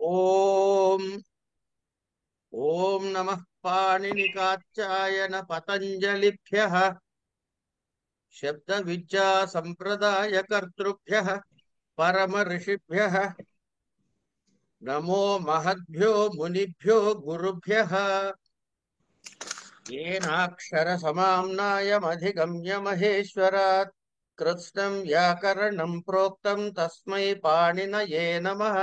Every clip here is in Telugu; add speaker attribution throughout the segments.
Speaker 1: ఓం ఓం నమః పాణినికాచ్యాయన పతంజలిభ్యః శబ్ద విద్యా సంప్రదాయ కర్తృభ్యః పరమ ఋషిభ్యః నమో మహద్భ్యో మునిభ్యో గురుభ్యః ఏనాక్షర సమామ్నాయమధిగమ్య మహేశ్వరాత్ కృత్స్నం వ్యాకరణం ప్రోక్తం తస్మై పాణినయే నమః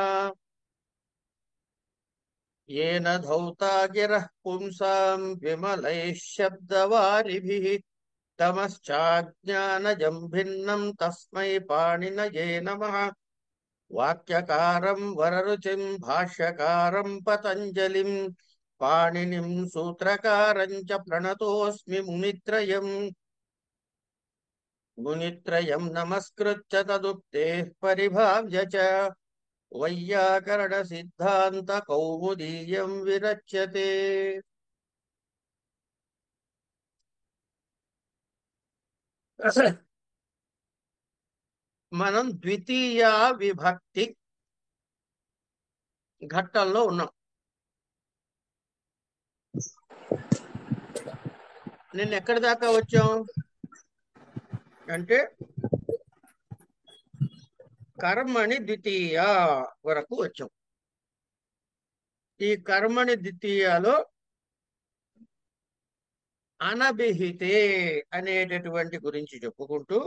Speaker 1: येन धौता गिरः पुंसां विमलैः शब्दवारिभिः तमश्चाज्ञानजं भिन्नं तस्मै पाणिनये नमः वाक्यकारं वररुचिं भाष्यकारं पतञ्जलिं पाणिनिं सूत्रकारं च प्रणतोऽस्मि मुनित्रयं नमस्कृत्य तदुक्तेः परिभाव्य च वैयाकरण सिद्धांत कौमुदीयं विरच्यते। మనం ద్వితీయ విభక్తి ఘట్టంలో ఉన్నాం. నిన్న ఎక్కడి దాకా వచ్చాం అంటే కర్మణి ద్వితీయ వరకు వచ్చాం. ఈ కర్మణి ద్వితీయలో అనభిహితే అనేటటువంటి గురించి చెప్పుకుంటూ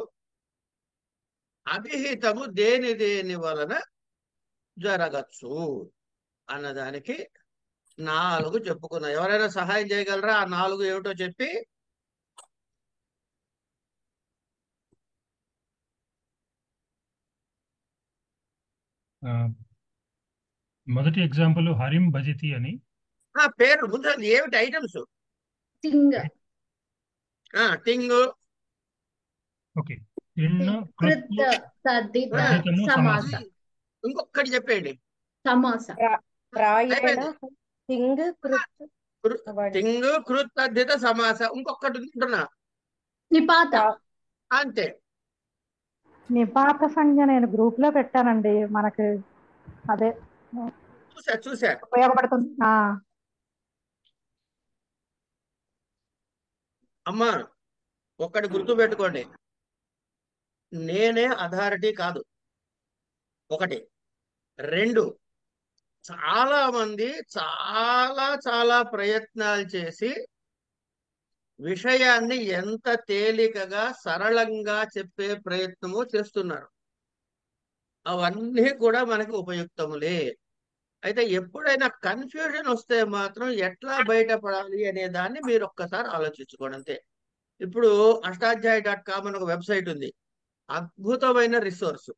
Speaker 1: అభిహితము దేని దేని వలన జరగచ్చు అన్నదానికి 4 చెప్పుకున్నాం. ఎవరైనా సహాయం చేయగలరా? ఆ 4 ఏమిటో చెప్పి.
Speaker 2: మొదటి ఎగ్జాంపుల్ హరిం భజతి అని.
Speaker 1: పేర్లు ముందు ఏమిటి ఐటమ్స్?
Speaker 3: టింగ్,
Speaker 1: టింగు,
Speaker 2: ఓకే. ఇన్ను
Speaker 3: కృత్, తద్దిత, సమాస.
Speaker 1: ఇంకొకటి చెప్పండి.
Speaker 3: సమాస.
Speaker 4: టింగ్, కృత్,
Speaker 1: టింగు, కృత్, తద్దిత, సమాస. ఇంకొకటి ఉంటున్నా
Speaker 3: నిపాత.
Speaker 1: అంతే.
Speaker 4: నిపాత సంజ్ఞ నేను గ్రూప్ లో పెట్టానండి. మనకి అదే
Speaker 1: చూసా
Speaker 4: ఉపయోగపడుతుంది.
Speaker 1: అమ్మా, ఒక్కటి గుర్తు పెట్టుకోండి, నేనే అథారిటీ కాదు. 1. 2, చాలా మంది చాలా ప్రయత్నాలు చేసి విషయాన్ని ఎంత తేలికగా సరళంగా చెప్పే ప్రయత్నము చేస్తున్నారు. అవన్నీ కూడా మనకి ఉపయుక్తములే. అయితే ఎప్పుడైనా కన్ఫ్యూజన్ వస్తే మాత్రం ఎట్లా బయటపడాలి అనే దాన్ని మీరు ఒక్కసారి ఆలోచించుకోండి అంతే. ఇప్పుడు అష్టాధ్యాయ.com అని ఒక వెబ్సైట్ ఉంది. అద్భుతమైన రిసోర్స్,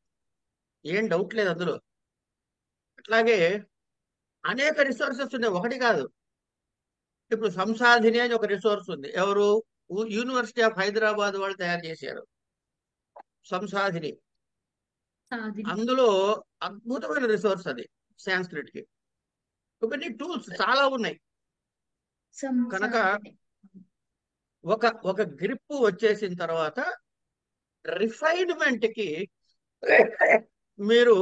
Speaker 1: ఏం డౌట్ లేదు అందులో. అట్లాగే అనేక రిసోర్సెస్ ఉన్నాయి, ఒకటి కాదు. ఇప్పుడు సంసాధిని అని ఒక రిసోర్స్ ఉంది. ఎవరు? యూనివర్సిటీ ఆఫ్ హైదరాబాద్ వాళ్ళు తయారు చేశారు సంసాధిని. అందులో అద్భుతమైన రిసోర్స్ అది సాంస్క్రిట్ కి. ఇవన్నీ టూల్స్ చాలా ఉన్నాయి కనుక ఒక గ్రిప్ వచ్చేసిన తర్వాత రిఫైన్మెంట్ కి మీరు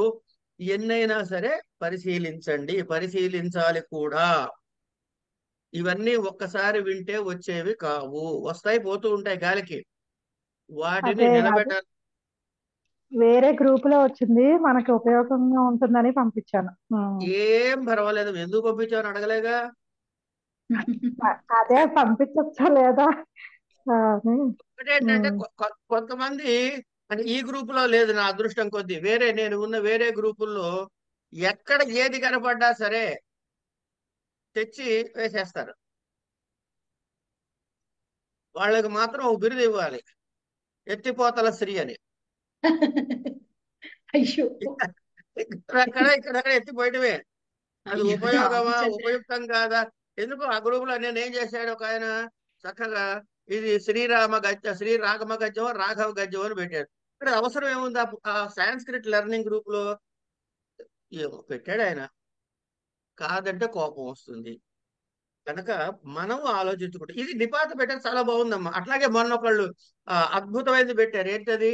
Speaker 1: ఎన్నైనా సరే పరిశీలించాలి కూడా. ఇవన్నీ ఒక్కసారి వింటే వచ్చేవి కావు, వస్తాయి పోతూ ఉంటాయి గాలికి. వాటిని నిలబెట్టాలి.
Speaker 4: వేరే గ్రూప్ లో వచ్చింది, మనకి ఉపయోగంగా ఉంటుందని పంపించాను.
Speaker 1: ఏం పర్వాలేదు, ఎందుకు పంపించాను అడగలేగా.
Speaker 4: అదే పంపించచ్చా లేదా
Speaker 1: ఒకటేంటంటే కొంతమంది అంటే ఈ గ్రూప్ లో లేదు, నా అదృష్టం కొద్దీ నేను ఉన్న వేరే గ్రూపుల్లో ఎక్కడ ఏది కనపడ్డా సరే తెచ్చి వేసేస్తారు. వాళ్ళకి మాత్రం ఒక బిరుదు ఇవ్వాలి, ఎత్తిపోతల శ్రీ అని. ఇక్కడ ఎత్తిపోయటమే. అది ఉపయుక్తం కాదా? ఎందుకు ఆ గ్రూప్ లో నేనేం చేశాడు, ఒక ఆయన చక్కగా ఇది శ్రీరామ గద్యం రాఘవ గద్యం అని పెట్టాడు. ఇక్కడ అవసరం ఏముంది ఆ సాంస్క్రిట్ లెర్నింగ్ గ్రూప్ లో? ఏమో పెట్టాడు ఆయన, కాదంటే కోపం వస్తుంది. కనుక మనం ఆలోచించుకుంటాం. ఇది నిపాత పెట్టారు, చాలా బాగుందమ్మా. అట్లాగే మొన్న ఒకళ్ళు అద్భుతమైనది పెట్టారు. ఏంటది?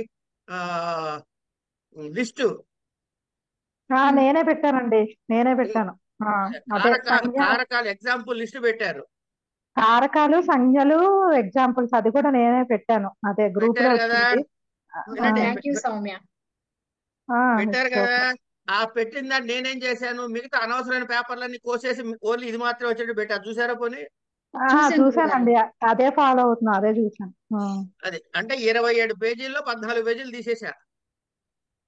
Speaker 1: లిస్టు
Speaker 4: నేనే పెట్టానండి. నేనే పెట్టాను. అదే
Speaker 1: కారకాల ఎగ్జాంపుల్ లిస్ట్ పెట్టారు.
Speaker 4: కారకాలు, సంజ్ఞలు ఎగ్జాంపుల్స్ అది కూడా నేనే పెట్టాను. అదే గ్రూప్ లో
Speaker 1: పెట్టారు కదా,
Speaker 4: వచ్చింది.
Speaker 1: వినండి.
Speaker 3: Thank you Soumya.
Speaker 1: పెట్టారు
Speaker 4: ఇట్స్
Speaker 1: కదా.
Speaker 4: ఓకే.
Speaker 1: ఆ పెట్టిన దాన్ని నేనేం చేశాను, మిగతా అనవసరమైన పేపర్లన్నీ కోసేసి ఓన్లీ ఇది మాత్రం వచ్చేట్టు పెట్టారు. చూసారా పోనీ?
Speaker 3: చూశాను గురుగారు.
Speaker 4: చూసానండి. అదే ఫాలో అవుతున్నా. అదే చూసాను.
Speaker 1: అది అంటే 27 పేజీల్లో 14 పేజీలు తీసేసా.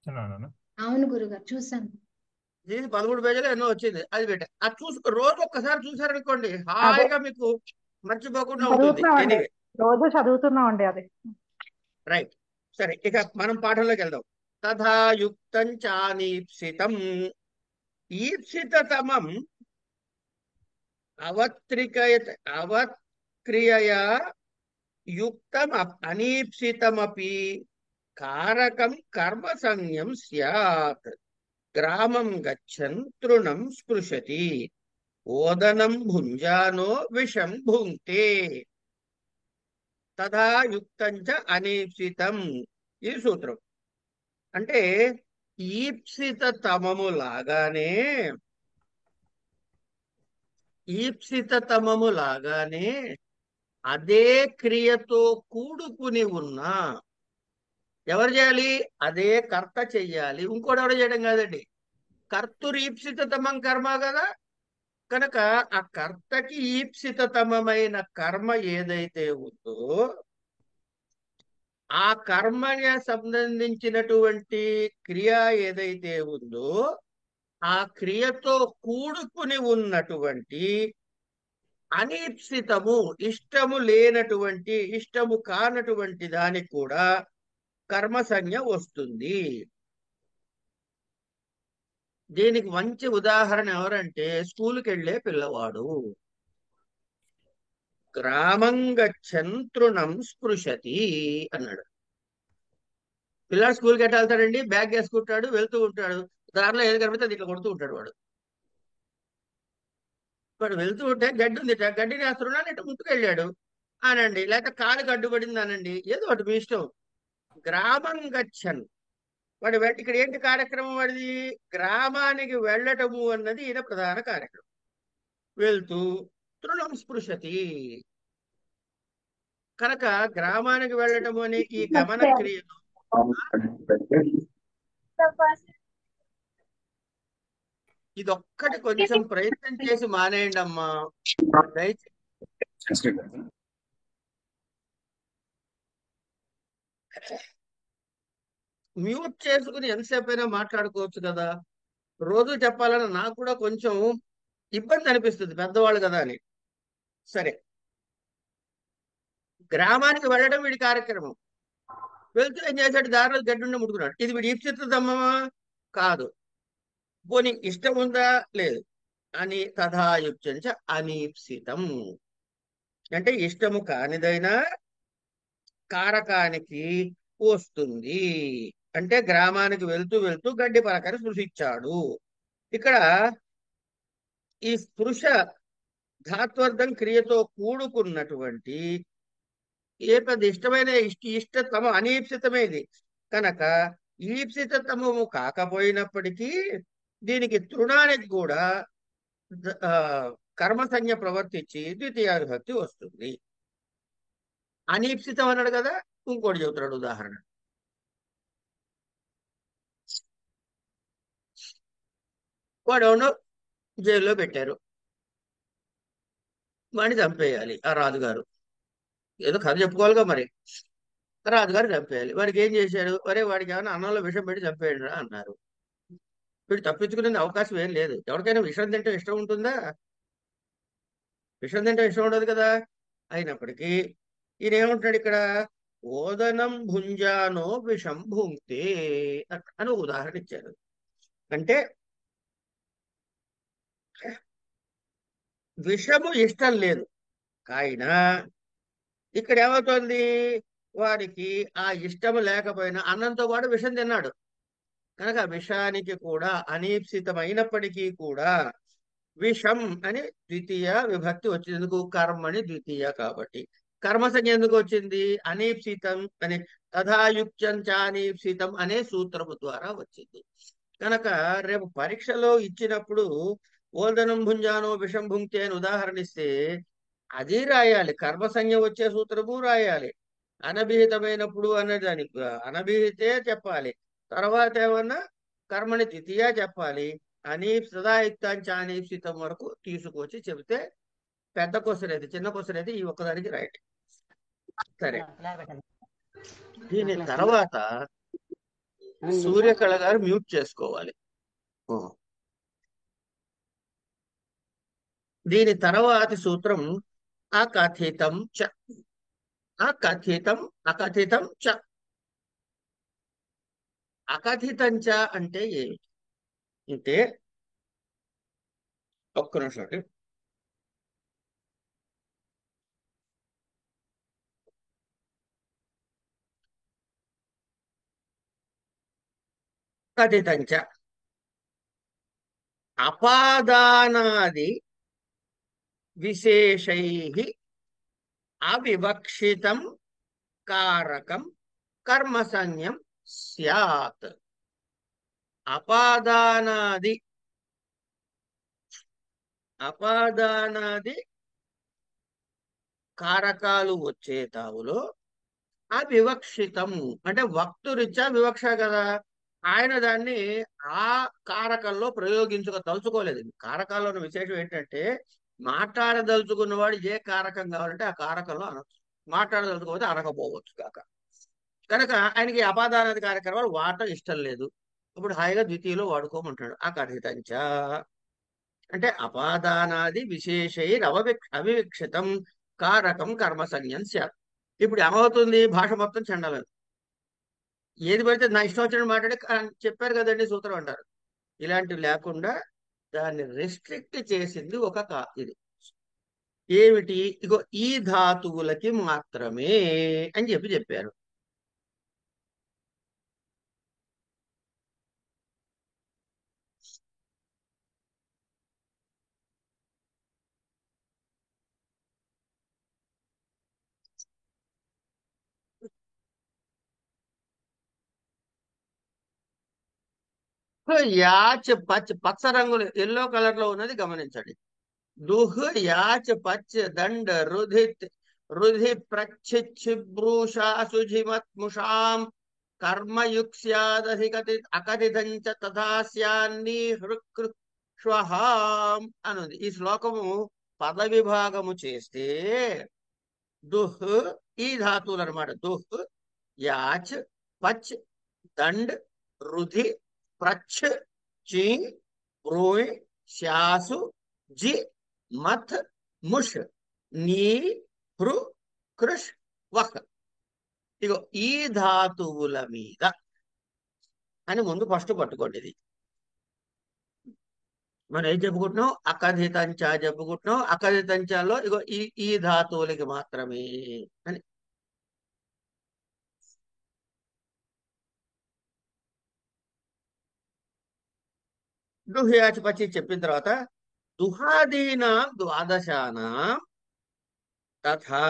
Speaker 2: అలానా?
Speaker 3: అవును గురుగారు, చూశాను.
Speaker 1: దీనికి 13 పేజీలు ఎన్నో వచ్చింది, అది పెట్టా. అది చూసుకో, రోజు ఒక్కసారి చూసారనుకోండి
Speaker 4: అదే
Speaker 1: హాయిగా మీకు మర్చిపోకుండా ఉంటుంది.
Speaker 4: చదువుతున్నామండి.
Speaker 1: ఎనీవే,
Speaker 4: రోజు చదువుతున్నామండి అది.
Speaker 1: రైట్. సరే, ఇక మనం పాఠంలోకి వెళ్దాం. తథాయుక్తం చానీప్సితం, ఈప్సితమం అవక్రియయా యుక్తం అనీప్సితమపి కారకం కర్మసంజ్ఞం స్యాత్. గ్రామం గచ్చన్ తృణం స్పృశతి, ఓదనం భుంజానో విషం భుంక్తే. తథా యుక్తం చ అనీప్సితం, ఇది సూత్రం. అంటే ఈప్సితమము లాగానే అదే క్రియతో కూడుకుని ఉన్నా ఎవరు చేయాలి? అదే కర్త చెయ్యాలి, ఇంకోటి ఎవరు చేయడం కాదండి. కర్తురీప్సితమం కర్మ కదా, కనుక ఆ కర్తకి ఈప్సితమైన కర్మ ఏదైతే ఉందో ఆ కర్మకి సంబంధించినటువంటి క్రియ ఏదైతే ఉందో ఆ క్రియతో కూడుకుని ఉన్నటువంటి అనీప్సితము, ఇష్టము లేనటువంటి, ఇష్టము కానటువంటి దానికి కూడా కర్మసంజ్ఞ వస్తుంది. దీనికి మంచి ఉదాహరణ ఎవరంటే స్కూల్కి వెళ్ళే పిల్లవాడు. గ్రామం గచ్చన్ తృణం స్పృశతి అన్నాడు. పిల్లాడు స్కూల్కి ఎట్లా వెళ్తాడండి? బ్యాగ్ వేసుకుంటాడు, వెళ్తూ ఉంటాడు. దారిలో ఏది కనిపిస్తే అది ఇట్లా కొడుతూ ఉంటాడు. వాడు వెళ్తూ ఉంటే గడ్డి ఉంది, గడ్డిని ఆ తృణాన్ని ఇట్లా ముట్టుకెళ్ళాడు అనండి, లేకపోతే కాలు గడ్డుపడింది అనండి, ఏదో ఒకటి మీ ఇష్టం. గ్రామం గచ్చన్, వాడు ఇక్కడ ఏంటి కార్యక్రమం? వాడిది గ్రామానికి వెళ్ళటము అన్నది ఈయన ప్రధాన కార్యక్రమం. వెళ్తూ తృణం స్పృశతి, కనుక గ్రామానికి వెళ్ళటము అనే ఈ గమన క్రియను ఇదొక్కటి కొంచెం ప్రయత్నం చేసి మానేయండి అమ్మా దయచేసి. మ్యూట్ చేసుకుని ఎంతసేపు అయినా మాట్లాడుకోవచ్చు కదా. రోజు చెప్పాలని నాకు కూడా కొంచెం ఇబ్బంది అనిపిస్తుంది, పెద్దవాళ్ళు కదా అని. సరే, గ్రామానికి వెళ్ళడం వీడి కార్యక్రమం. వెళ్తూ ఏం చేశాడు? దారిలో గడ్డుండి ముట్టుకున్నాడు. ఇది వీడి ఈప్సితమా? కాదు. పోనీ ఇష్టం ఉందా? లేదు. అని తథాయుక్తం చ అనీప్సితం, అంటే ఇష్టము కానిదైనా కారకానికి వస్తుంది. అంటే గ్రామానికి వెళ్తూ వెళ్తూ గడ్డి పరకని స్పృశించాడు. ఇక్కడ ఈ స్పృశ ధాత్వర్థం క్రియతో కూడుకున్నటువంటి ఏ పెద్ద ఇష్టమైన ఇష్టతమ అనీప్సితమేది కనుక ఈప్సితమము కాకపోయినప్పటికీ దీనికి తృణానికి కూడా కర్మసంజ్ఞ ప్రవర్తించి ద్వితీయ విభక్తి వస్తుంది. అనీప్సితం అన్నాడు కదా, ఇంకోటి చెబుతున్నాడు ఉదాహరణ. వాడెవడో జైల్లో పెట్టారు, వాడిని చంపేయాలి ఆ రాజుగారు. ఏదో కథ చెప్పుకోవాలిగా మరి. రాజుగారు చంపేయాలి. వాడికి ఏం చేశాడు? వాడికి ఏమైనా అన్నంలో విషం పెట్టి చంపేయండి అన్నారు. వీడు తప్పించుకునే అవకాశం ఏం లేదు. ఎవరికైనా విషం తింటే ఇష్టం ఉంటుందా? విషం తింటే ఇష్టం ఉండదు కదా. అయినప్పటికీ ఈయన ఏమంటున్నాడు ఇక్కడ? ఓదనం భుంజానో విషం భుంక్తే అని ఉదాహరణ ఇచ్చారు. అంటే విషము ఇష్టం లేదు కాయినా ఇక్కడ ఏమవుతోంది? వారికి ఆ ఇష్టము లేకపోయినా అన్నంతో పాటు విషం తిన్నాడు కనుక విషానికి కూడా అనీప్సితమైనప్పటికీ కూడా విషం అని ద్వితీయ విభక్తి వచ్చింది. ఎందుకు? కర్మని ద్వితీయ కాబట్టి. కర్మసంజ్ఞ ఎందుకు వచ్చింది? అనీప్సితం అని తథాయుక్తం చ అనీప్సితం అనే సూత్రము ద్వారా వచ్చింది. కనుక రేపు పరీక్షలో ఇచ్చినప్పుడు ఓల్దనం భుంజానో విషం భుంక్తే అని ఉదాహరణ ఇస్తే అది రాయాలి. కర్మసంజ్ఞ వచ్చే సూత్రము రాయాలి. అనభిహితమైనప్పుడు అన్నదానికి అనభిహితే చెప్పాలి. తర్వాత ఏమన్నా కర్మని తిథియ చెప్పాలి. అనీప్సదాయుక్తాంచ అనీప్సితం వరకు తీసుకొచ్చి చెబితే పెద్ద క్వశ్చన్ అయితే, చిన్న క్వశ్చన్ అయితే ఈ ఒక్కదానికి రైట్. సరే, దీని తర్వాత సూర్యకళ గారు మ్యూట్ చేసుకోవాలి. ఓ. దీని తర్వాతి సూత్రం అకథితం చ. అకథితం అకథితం చ. అకథితం చ అంటే ఏమిటి అంటే, ఒక్క నిమిషం అండి. కథితం చ అపాదానాది విశేషై అవివక్షితం కారకం కర్మసంజ్ఞం స్యాత్. అపాదానాది అపాదానాది కారకాలు వచ్చే తావులో అవివక్షితం అంటే వక్తురిచ్చా వివక్ష కదా, ఆయన దాన్ని ఆ కారకంలో ప్రయోగించుక తలుచుకోలేదు. కారకాల్లో ఉన్న విశేషం ఏంటంటే, మాట్లాడదలుచుకున్నవాడు ఏ కారకం కావాలంటే ఆ కారకంలో అనొచ్చు, మాట్లాడదలుచుకోకపోతే అనకపోవచ్చు కాక. కనుక ఆయనకి అపాదానాది కార్యక్రమాలు వాడటం ఇష్టం లేదు. ఇప్పుడు హాయిగా ద్వితీయలో వాడుకోమంటాడు. ఆ కథితంచ అంటే అపాదానాది విశేషై అవివక్షితం కారకం కర్మసంజ్ఞం స్యాత్. ఇప్పుడు ఏమవుతుంది, భాష మొత్తం చెండాలి. ఏది పడితే నా ఇష్టం వచ్చినట్టు మాట్లాడి చెప్పారు కదండి సూత్రం అంటారు. ఇలాంటివి లేకుండా దాన్ని రెస్ట్రిక్ట్ చేసింది ఒక ఇది ఏమిటి, ఇగో ఈ ధాతువులకి మాత్రమే అని చెప్పారు. యాచ్ పచ్ పచ్చ రంగులు ఎల్లో కలర్ లో ఉన్నది గమనించండి. దుహ్ యాచ్ పచ్ దండ్ రుధిత్ రుధి ప్రచ్చిబ్రూషా సుజిమత్ముషాం కర్మయుక్స్యాదధికతి అకథితంచ తథా స్యాన్ని హృక్ష్వహాం అనుంది. ఈ శ్లోకము పద విభాగము చేస్తే దుహ్ ఈ ధాతువులు అనమాట. దుహ్ యాచ్ పచ్ దండ్ రుధి ప్రచ్ఛ చి బ్రూయ్ శాసు జి మత్ ముష్ నీ హృ కృష్ వహ్. ఇగో ఈ ధాతువుల మీద అని ముందు ఫస్ట్ పట్టుకోండి. ఇది మనం ఏం చెప్పుకుంటున్నాం, అకథితంచ చెప్పుకుంటున్నాం. అకథితంచాలో ఇగో ఈ ధాతువులకి మాత్రమే అని. దుహ్యాచి పచ్చి చెప్పిన తర్వాత దుహాదీనాం ద్వాదశానాం తథా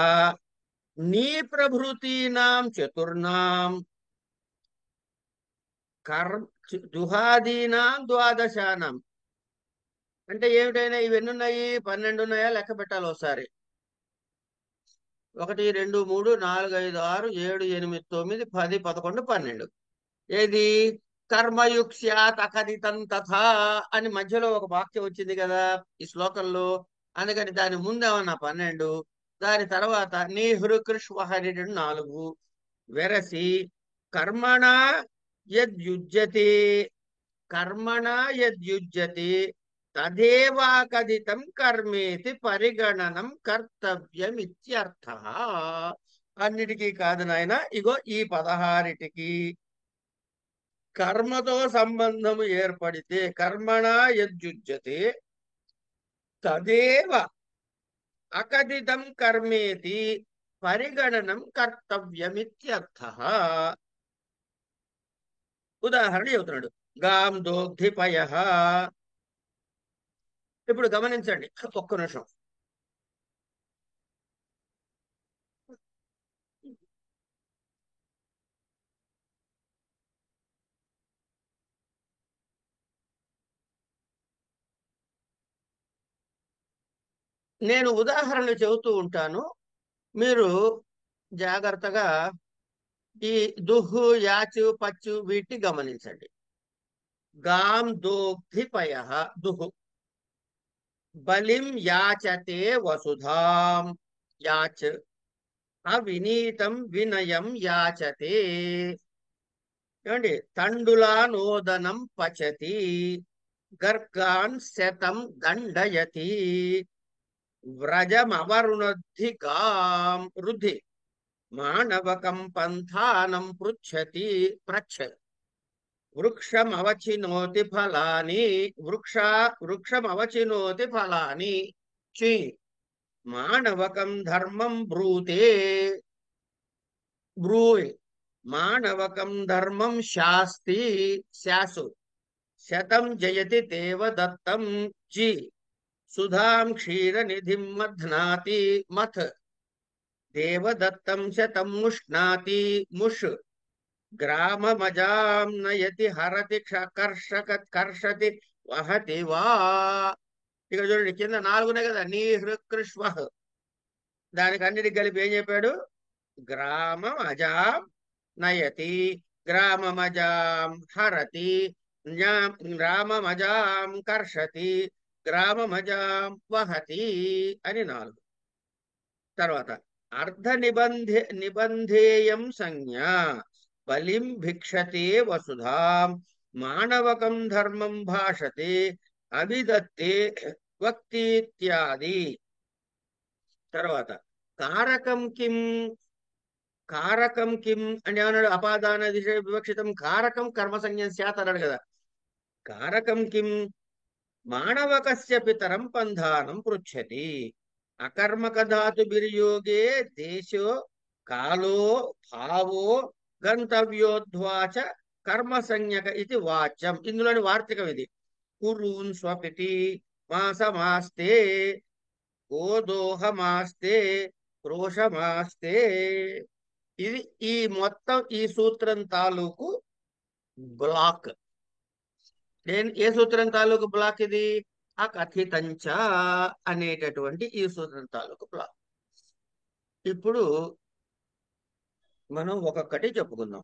Speaker 1: నీ ప్రభృతీనాం చతుర్నాం దుహాదీనాం ద్వాదశానాం అంటే ఏమిటైనా ఇవన్నీ ఉన్నాయి, 12 ఉన్నాయా లెక్క పెట్టాలి ఒకసారి. 1 2 3 4 5 6 7 8 9 10 11 12. ఏది కర్మయుక్స్యాత్ అకథితం తథా అని మధ్యలో ఒక వాక్యం వచ్చింది కదా ఈ శ్లోకంలో. అందుకని దాని ముందేమన్నా 12, దాని తర్వాత నీ హృకృష్వహరి 4 వెరసి కర్మణ యద్యుజ్యతే కర్మణ యద్యుజ్యతే తదేవాకథితం కర్మేతి పరిగణనం కర్తవ్యమిత్యర్థ. అన్నిటికీ కాదు నాయన, ఇగో ఈ 16టికి కర్మతో సంబంధము ఏర్పడితే కర్మణ యద్యుజ్యతే తదేవ అకథితం కర్మేతి పరిగణనం కర్తవ్యమిత్యర్థ. ఉదాహరణ చెబుతున్నాడు. గాం దోగ్ధిపయ. ఇప్పుడు గమనించండి ఒక్క నిమిషం. నేను ఉదాహరణలు చెబుతూ ఉంటాను, మీరు జాగ్రత్తగా ఈ దుహు యాచు పచ్చు వీటిని గమనించండి. గాం దోగ్ధిపయ దుహు. బలిం యాచతే వసుధాం యాచ్. అవినీతం వినయం యాచతే. ఏమండి? తండులా నోదనం పచతి. గర్గాన్ శతం దండయతి. వ్రజమవరుణద్ధి గాం వృద్ధి. మానవకం పంథానం పృచ్ఛతి పృచ్ఛ. వృక్షమవచినోతి ఫలాని వృక్షమవచినోతి ఫలాని చి. మానవకం ధర్మం బ్రూతే బ్రూయ్. మానవకం ధర్మం శాస్తి శాసు. శతం జయతి దేవదత్తం జి. సుధాం క్షీరనిధిం మధ్నాతి మథ్. దేవదత్తం శతం ముష్ణాతి ముష్. గ్రామమజాం నయతి హరతి కర్షతి వహతి వా. ఇక చూడండి, కింద 4 ఉన్నాయి కదా, నీ హృకృష్వ. దానికి అన్నిటికి కలిపి ఏం చెప్పాడు? గ్రామం అజాం నయతి, గ్రామమజాం హరతి, గ్రామమజాం కర్షతి, గ్రామమజాం వహతి అని 4. తర్వాత అర్ధ నిబంధేయం సంజ్ఞా. బలిం భిక్షతే వసుధాం. మానవకం ధర్మం భాషతే. అవిదత్తే వక్తీత్యాది. తర్వాత కారకం కిం. కారకం కిం అంటే ఏమన్నాడు? అపాదాన దిశ వివక్షితం కారకం కర్మసంజ్ఞం స్యాత్ అన్నాడు కదా. కారకం కిం. మానవకస్య పితరం పంధానం పృచ్ఛతి. అకర్మక ధాతు బిర్యోగే దేశో కాలో భావో గంతవ్యోధ్వాచ కర్మసంజ్ఞక ఇది వాచ్యం. ఇందులోని వార్తికం ఇది. కురూన్ స్వపితి మాసమాస్తే గోదోహమాస్తే క్రోశమాస్తే. ఇది ఈ మొత్తం ఈ సూత్రం తాలూకు బ్లాక్. ఏ సూత్రం తాలూకు బ్లాక్ ఇది? అకథితంచ అనేటటువంటి ఈ సూత్రం తాలూకు బ్లాక్. ఇప్పుడు మనం ఒక్కొక్కటి చెప్పుకుందాం.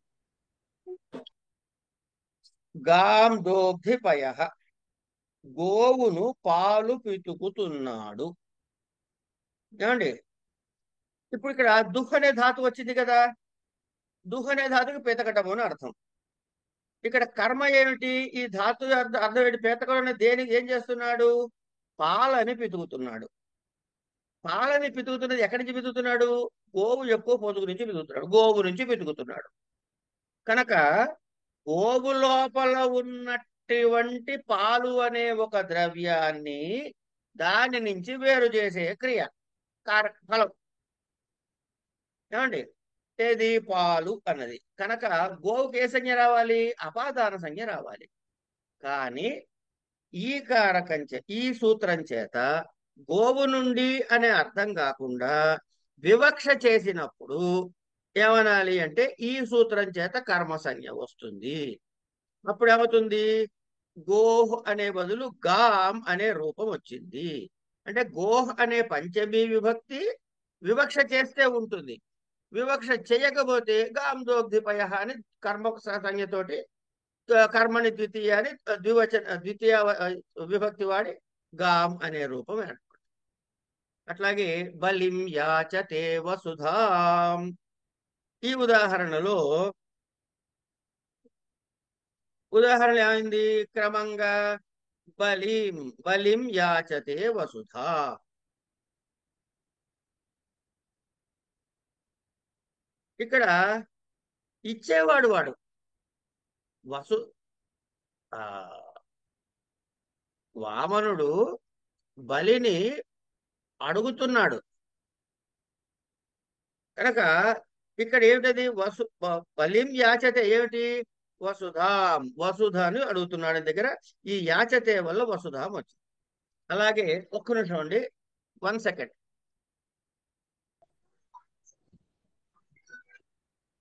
Speaker 1: గాం దోగ్ధిపయ. గోవును పాలు పితుకుతున్నాడు. ఏమండి? ఇప్పుడు ఇక్కడ దుహ్ అనే ధాతు వచ్చింది కదా. దుహ్ అనే ధాతుకి పితకటము అని అర్థం. ఇక్కడ కర్మ ఏమిటి? ఈ ధాతు అర్థం ఏంటి? పితకడం దేనికి ఏం చేస్తున్నాడు? పాలని పితుకుతున్నాడు. పాలని పితుకుతున్నది ఎక్కడి నుంచి పితుకుతున్నాడు? గోవు ఎక్కువ పొదుగు నుంచి పితుకుతున్నాడు. గోవు నుంచి పితుకుతున్నాడు. కనుక గోవు లోపల ఉన్నటువంటి పాలు అనే ఒక ద్రవ్యాన్ని దాని నుంచి వేరు చేసే క్రియ ఫలం. ఏమండి? ఏది? పాలు అన్నది. కనుక గోవుకి ఏ సంజ్ఞ రావాలి? అపాదాన సంజ్ఞ రావాలి. కానీ ఈ కారకం ఈ సూత్రం చేత గోవు నుండి అనే అర్థం కాకుండా వివక్ష చేసినప్పుడు ఏమనాలి అంటే ఈ సూత్రం చేత కర్మ సంజ్ఞ వస్తుంది. అప్పుడు ఏమవుతుంది? గోహ్ అనే బదులు గాం అనే రూపం వచ్చింది. అంటే గోహ్ అనే పంచమీ విభక్తి వివక్ష చేస్తే ఉంటుంది. వివక్ష చేయకపోతే గాం దోగ్ధిపయ అని కర్మ సంజ్ఞతోటి కర్మని ద్వితీయ అని ద్వితీయ విభక్తి వాడి గాం అనే రూపం ఏర్పడుతుంది. అట్లాగే బలిం యాచతే వసుధాం. ఈ ఉదాహరణలో ఉదాహరణ ఏమైంది? క్రమంగా బలిం యాచతే వసుధా. ఇక్కడ ఇచ్చేవాడు వాడు. వామనుడు బలిని అడుగుతున్నాడు. కనుక ఇక్కడ ఏమిటది? బలిం యాచతే ఏమిటి? వసుధాం. వసుధాని అడుగుతున్నాడు దగ్గర. ఈ యాచతే వల్ల వసుధాం వచ్చింది. అలాగే ఒక్క నిమిషం అండి, 1 సెకండ్.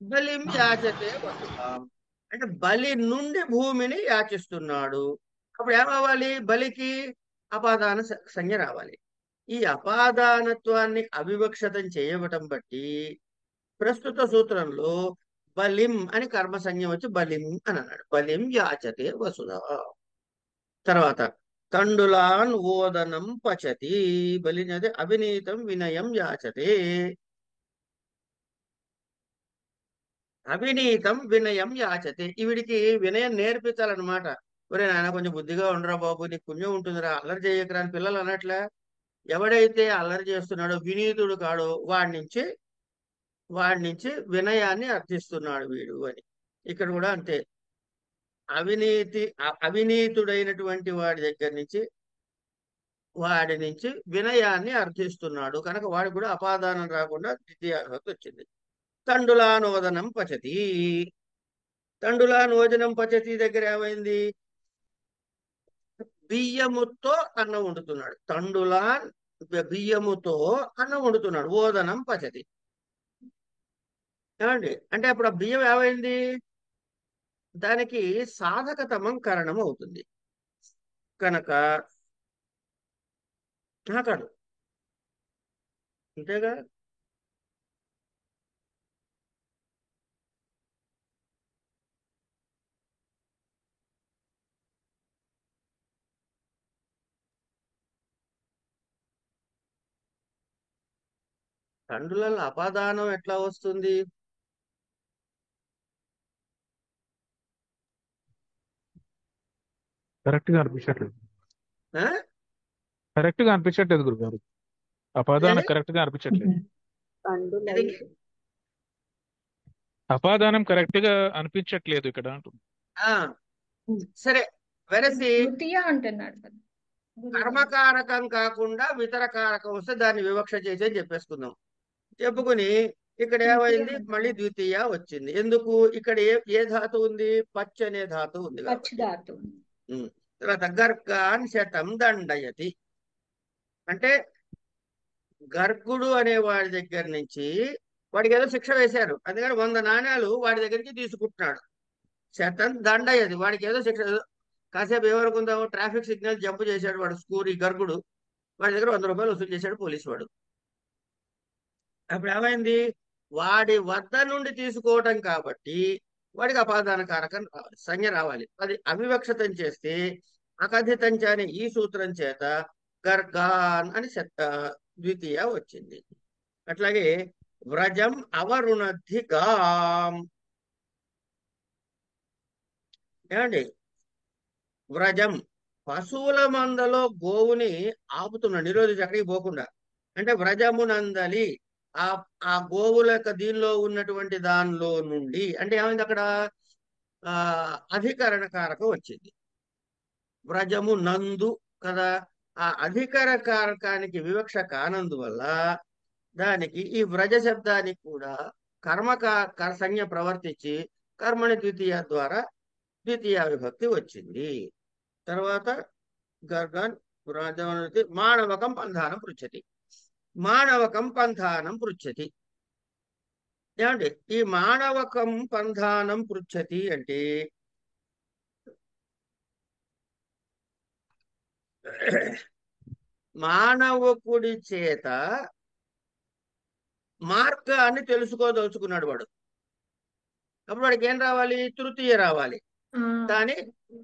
Speaker 1: బలిం యాచతే వసుధాం అంటే బలి నుండి భూమిని యాచిస్తున్నాడు. అప్పుడు ఏమవ్వాలి? బలికి అపాదాన సంజ్ఞ రావాలి. ఈ అపాదానత్వాన్ని అవివక్షతం చేయబటం బట్టి ప్రస్తుత సూత్రంలో బలిం అని కర్మసంజ్ఞ వచ్చి బలిం అని అన్నాడు. బలిం యాచతే వసుధ. తర్వాత తండులాన్ ఓదనం పచతి. బలినది అవినీతం వినయం యాచతే. అవినీతం వినయం యాచతే. ఈవిడికి వినయం నేర్పించాలన్నమాట. ఒరే నాయన కొంచెం బుద్ధిగా ఉండరా బాబు, నీకు పుణ్యం ఉంటుందిరా, అల్లరి చేయకరా అని పిల్లలు అనట్లే. ఎవడైతే అల్లరి చేస్తున్నాడో వినీతుడు కాడో వాడి నుంచి వినయాన్ని అర్థిస్తున్నాడు వీడు అని. ఇక్కడ కూడా అంతే. అవినీతుడైనటువంటి వాడి నుంచి వినయాన్ని అర్థిస్తున్నాడు కనుక వాడికి కూడా అపాదానం రాకుండా ద్వితీయావిభక్తి వచ్చింది. తండులానోదనం పచతి. తండులానోదనం పచతి దగ్గర ఏమైంది? బియ్యముతో అన్నం వండుతున్నాడు. తండులాన్ బియ్యముతో అన్నం వండుతున్నాడు. ఓదనం పచతి. ఏమండి అంటే అప్పుడు ఆ బియ్యం ఏమైంది? దానికి సాధకతమం కరణం అవుతుంది కనుక కాదు అంతేగా. తండ్రులలో అపాదానం ఎట్లా వస్తుంది?
Speaker 5: కరెక్ట్ గా అనిపించట్లేదు.
Speaker 1: ఆ?
Speaker 5: కరెక్ట్ గా అనిపించట్లేదు గురుగారు. అపాదానం
Speaker 1: ఏంటండి?
Speaker 5: కరెక్ట్ గా అనిపించట్లేదు.
Speaker 1: ఇది
Speaker 5: అపాదానం కరెక్ట్ గా అనిపించట్లేదు ఇక్కడ అంటున్నా.
Speaker 1: ఆ, సరే వెరసి
Speaker 3: తృతీయ అంటున్నాడు కదా గురుగారు.
Speaker 1: కర్మకారకం కాకుండా ఇతర కారకం వస్తే దాన్ని వివక్ష చేసి అని చెప్పేసుకుందాం. చెప్పుకుని ఇక్కడ
Speaker 3: ద్వితీయ
Speaker 1: ఏమైంది? మళ్ళీ
Speaker 3: అంటున్నాడు.
Speaker 1: ద్వితీయ వచ్చింది. ఎందుకు? ఇక్కడ ఏ ధాతు ఉంది? పచ్ అనే ధాతు ఉంది
Speaker 3: పచ్చి
Speaker 1: కాబట్టి.
Speaker 3: ధాతు.
Speaker 1: ఉం. తర్వాత గర్గాన్ శతం దండయతి అంటే గర్గుడు అనే వాడి దగ్గర నుంచి వాడికి ఏదో శిక్ష వేశారు, అందుకని 100 నాణ్యాలు వాడి దగ్గరికి తీసుకుంటున్నాడు. శతం దండయతి, వాడికి ఏదో శిక్ష. కాసేపు ఏమనుకుందాము, ట్రాఫిక్ సిగ్నల్ జంప్ చేశాడు వాడు స్కూరీ గర్గుడు, వాడి దగ్గర 100 రూపాయలు వసూలు చేశాడు పోలీసు వాడు. అప్పుడు ఏమైంది? వాడి వద్ద నుండి తీసుకోవటం కాబట్టి వాడికి అపాదాన కారకం రావాలి, సంజ్ఞ రావాలి. అది అవివక్షతం చేస్తే అకథితం అనే ఈ సూత్రం చేత గర్గాన్ అని ద్వితీయ వచ్చింది. అట్లాగే వ్రజం అవరుణధిగాం. ఏమండి? వ్రజం పశువుల మందలో గోవుని ఆపుతున్నాడు, నిరోధించి అక్కడికి పోకుండా. అంటే వ్రజమునందలి ఆ ఆ గోవుల యొక్క దీనిలో ఉన్నటువంటి దానిలో నుండి అంటే ఏమైంది అక్కడ? ఆ అధికరణ కారకం వచ్చింది. వ్రజము నందు కదా, ఆ అధికర కారకానికి వివక్ష కానందువల్ల దానికి ఈ వ్రజ శబ్దానికి కూడా సంజ్ఞ ప్రవర్తించి కర్మని ద్వితీయ ద్వారా ద్వితీయ విభక్తి వచ్చింది. తర్వాత గర్గాన్ మానవకం పంధానం పృచ్చతి. మానవకం పంధానం పృచ్చతి. ఏమండి? ఈ మానవకం పంధానం పృచ్చతి అంటే మానవకుడి చేత మార్గాన్ని తెలుసుకోదలుచుకున్నాడు వాడు. అప్పుడు వాడికి ఏం రావాలి? తృతీయ రావాలి.
Speaker 3: ఆ,
Speaker 1: కానీ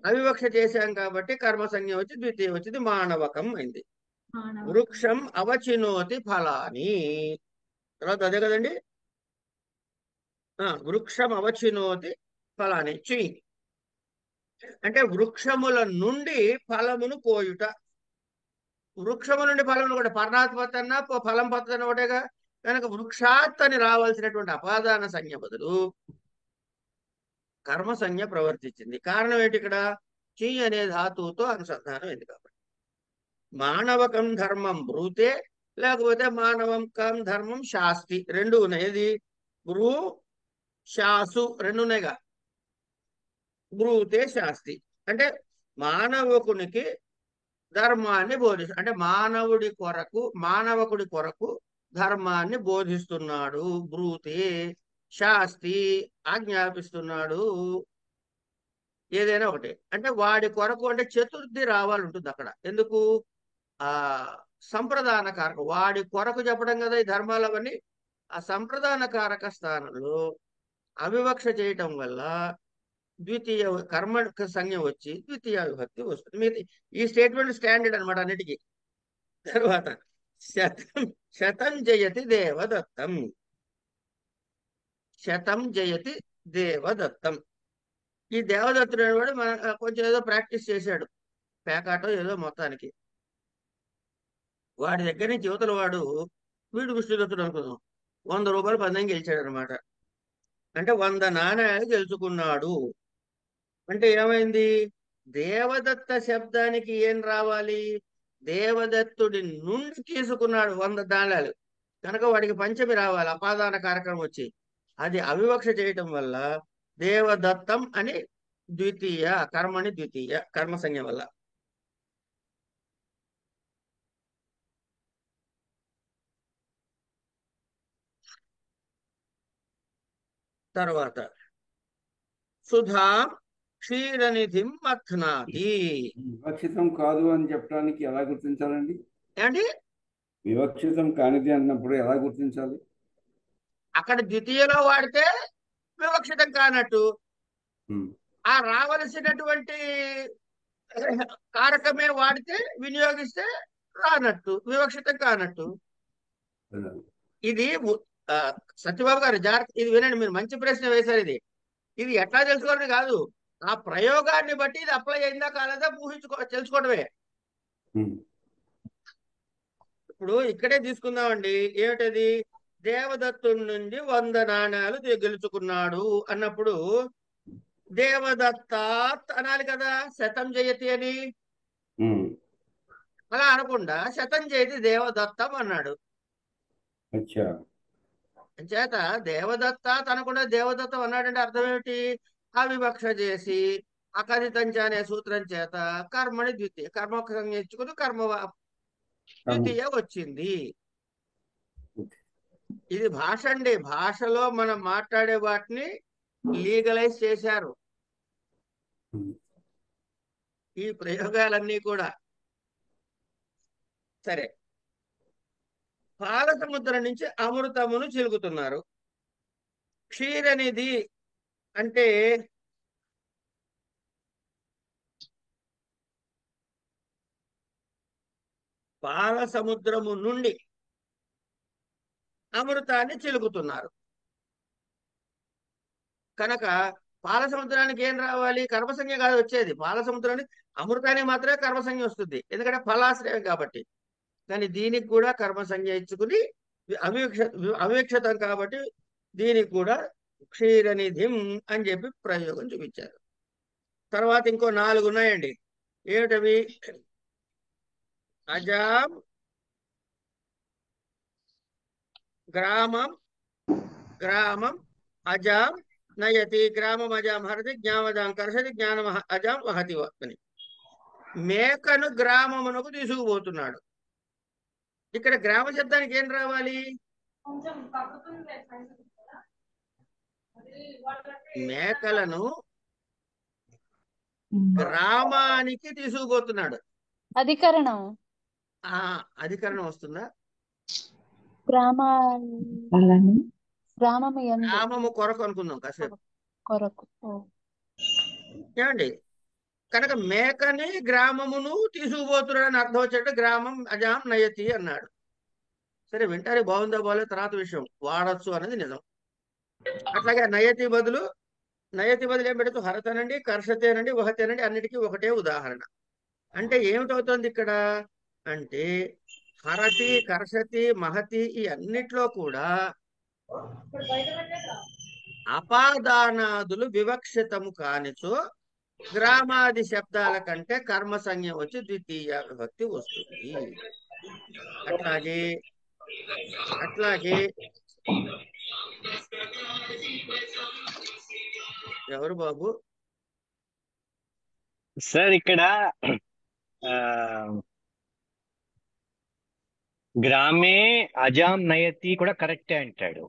Speaker 1: అవివక్ష చేశాం కాబట్టి కర్మసంజ్ఞ వచ్చి ద్వితీయ వచ్చింది, మానవకం అయింది.
Speaker 3: మానవకం.
Speaker 1: వృక్షం అవచినోతి ఫలాని. తర్వాత అదే కదండి. వృక్షం అవచినోతి ఫలాని. చి అంటే వృక్షముల నుండి ఫలమును కోయుట. వృక్షము నుండి ఫలమును కూడా పర్ణాత్పత్తి అన్నా ఫలం పద్ధతి అన్న ఒకటేగా. కనుక వృక్షాత్ అని రావాల్సినటువంటి అపాదాన సంజ్ఞ బదులు కర్మ సంజ్ఞ ప్రవర్తించింది. కారణం ఏంటి? ఇక్కడ చి అనే ధాతువుతో అనుసంధానం అయింది కాబట్టి. మానవకం ధర్మం బ్రూతే, లేకపోతే మానవకం ధర్మం శాస్తి, రెండు ఉన్నాయి. ఏది? బ్రూ శాసు రెండు ఉన్నాయిగా. బ్రూతే శాస్తి అంటే మానవకునికి ధర్మాన్ని అంటే మానవకుడి కొరకు ధర్మాన్ని బోధిస్తున్నాడు. బ్రూతే శాస్తి ఆజ్ఞాపిస్తున్నాడు. ఏదైనా ఒకటి అంటే వాడి కొరకు అంటే చతుర్థి రావాలి ఉంటుంది అక్కడ. ఎందుకు? ఆ సంప్రదాన కారక, వాడి కొరకు చెప్పడం కదా ఈ ధర్మాలు అవన్నీ. ఆ సంప్రదాన కారక స్థానంలో అవివక్ష చేయటం వల్ల ద్వితీయ కర్మ సంజ్ఞ వచ్చి ద్వితీయ విభక్తి వస్తుంది. మీరు ఈ స్టేట్మెంట్ స్టాండర్డ్ అనమాట అన్నిటికీ. తర్వాత శతం శతం జయతి దేవదత్తం, శతం జయతి దేవదత్తం. ఈ దేవదత్తుడు అనేవాడు మన కొంచెం ఏదో ప్రాక్టీస్ చేశాడు, పేకాటో ఏదో మొత్తానికి. వాడి దగ్గర నుంచి యువతల వాడు, వీడు విష్ణుదత్తుడు అనుకుందాం, 100 రూపాయలు పందెం గెలిచాడు అనమాట. అంటే 100 నాణ్యాలు గెలుచుకున్నాడు. అంటే ఏమైంది? దేవదత్త శబ్దానికి ఏం రావాలి? దేవదత్తుడి నుండి తీసుకున్నాడు 100 నాణ్యాలు కనుక వాడికి పంచమి రావాలి, అపాదాన కార్యక్రమం వచ్చి. అది అవివక్ష చేయటం వల్ల దేవదత్తం అని ద్వితీయ కర్మని, ద్వితీయ కర్మ సంజ్ఞ వల్ల. తర్వాత సుధా క్షీరనిధిం మథ్నాతి.
Speaker 6: వివక్షితం కాదు అని చెప్పడానికి ఎలా గుర్తించాలండి?
Speaker 1: ఏంటి
Speaker 6: వివక్షితం కానిది అన్నప్పుడు ఎలా గుర్తించాలి?
Speaker 1: అక్కడ ద్వితీయలో వాడితే వివక్షితం కానట్టు,
Speaker 6: ఉమ్,
Speaker 1: ఆ రావలసినటువంటి కారకమే వాడితే వినియోగిస్తే రానట్టు, వివక్షితం కానట్టు.
Speaker 6: అదే.
Speaker 1: ఇది సత్యబాబు గారు జాగ్రత్త, ఇది వినండి, మీరు మంచి ప్రశ్న వేశారు. ఇది ఎట్లా తెలుసుకోవాలని కాదు, ఆ ప్రయోగాన్ని బట్టి ఇది అప్లై అయిందా కాలేదా తెలుసుకోవడమే.
Speaker 6: ఉమ్,
Speaker 1: ఇప్పుడు ఇక్కడే తీసుకుందామండి, ఏమిటది? దేవదత్తుడి నుండి 100 నాణ్యాలు గెలుచుకున్నాడు అన్నప్పుడు దేవదత్తాత్ అనాలి కదా, శతం జయతి అని.
Speaker 6: ఉమ్,
Speaker 1: అలా అనకుండా శతం జయతి దేవదత్తం అన్నాడు.
Speaker 6: అచ్చా.
Speaker 1: అంచేత దేవదత్తాత్ అనకుండా దేవదత్తం అన్నాడంటే అర్థం ఏమిటి? అవివక్ష చేసి అకథితంచ అనే సూత్రం చేత కర్మని ద్వితీయ కర్మ సంజ్ఞించుకుని కర్మ ద్వితీయ వచ్చింది. ఇది భాష అండి, భాషలో మనం మాట్లాడే వాటిని లీగలైజ్ చేశారు
Speaker 6: ఉమ్,
Speaker 1: ఈ ప్రయోగాలన్నీ కూడా. సరే, పాల సముద్రం నుంచి అమృతమును చిలుకుతున్నారు. క్షీరనిధి అంటే పాల సముద్రము నుండి అమృతాన్ని చిలుకుతున్నారు కనుక పాల సముద్రానికి ఏం రావాలి? కర్మసంజ్ఞ కాదు వచ్చేది. పాల సముద్రానికి అమృతానికి మాత్రమే కర్మసంజ్ఞ వస్తుంది, ఎందుకంటే ఫలాశ్రయం కాబట్టి. కానీ దీనికి కూడా కర్మసంజ్ఞ ఇచ్చుకుని అవివక్షితం కాబట్టి దీనికి కూడా క్షీరనిధిం అని చెప్పి ప్రయోగం చూపించారు. తర్వాత ఇంకో 4 ఉన్నాయండి. ఏమిటవి? అజాం, గ్రామం, గ్రామం అజాం నయతి, గ్రామం అజాం హరతి, జ్ఞామజాం కర్షతి, జ్ఞానం అజాం వహతి అని. మేకను గ్రామమునకు తీసుకుపోతున్నాడు. ఇక్కడ గ్రామ శబ్దానికి ఏం రావాలి? మేకలను గ్రామానికి తీసుకుపోతున్నాడు.
Speaker 7: అధికరణం
Speaker 1: అధికరణం వస్తుందా? గ్రామము కొరకు అనుకుందాం కాసేపు.
Speaker 7: కొరకు
Speaker 1: ఏమండి, కనుక మేకని గ్రామమును తీసుకుపోతున్నాడు అని అర్థం వచ్చేట్టు గ్రామం అజాం నయతి అన్నాడు. సరే, వింటారే బాగుందా బాగాలేదు తర్వాత విషయం, వాడచ్చు అనేది నిజం. అట్లాగే నయతి బదులు ఏం పెడుతూ హరతనండి, కర్షతేనండి, వహతేనండి, అన్నిటికీ ఒకటే ఉదాహరణ. అంటే ఏమిటవుతుంది ఇక్కడ అంటే హరతి, కర్షతి, మహతి ఈ అన్నిట్లో కూడా అపాదానాదులు వివక్షితము కానిచో గ్రామాది శబ్దాల కంటే కర్మ సంజ్ఞ వచ్చి ద్వితీయ విభక్తి వస్తుంది. అట్లాగే ఎవరు బాబు?
Speaker 8: సార్ ఇక్కడ గ్రామే అజాం నయతి కూడా కరెక్టే అంటాడు.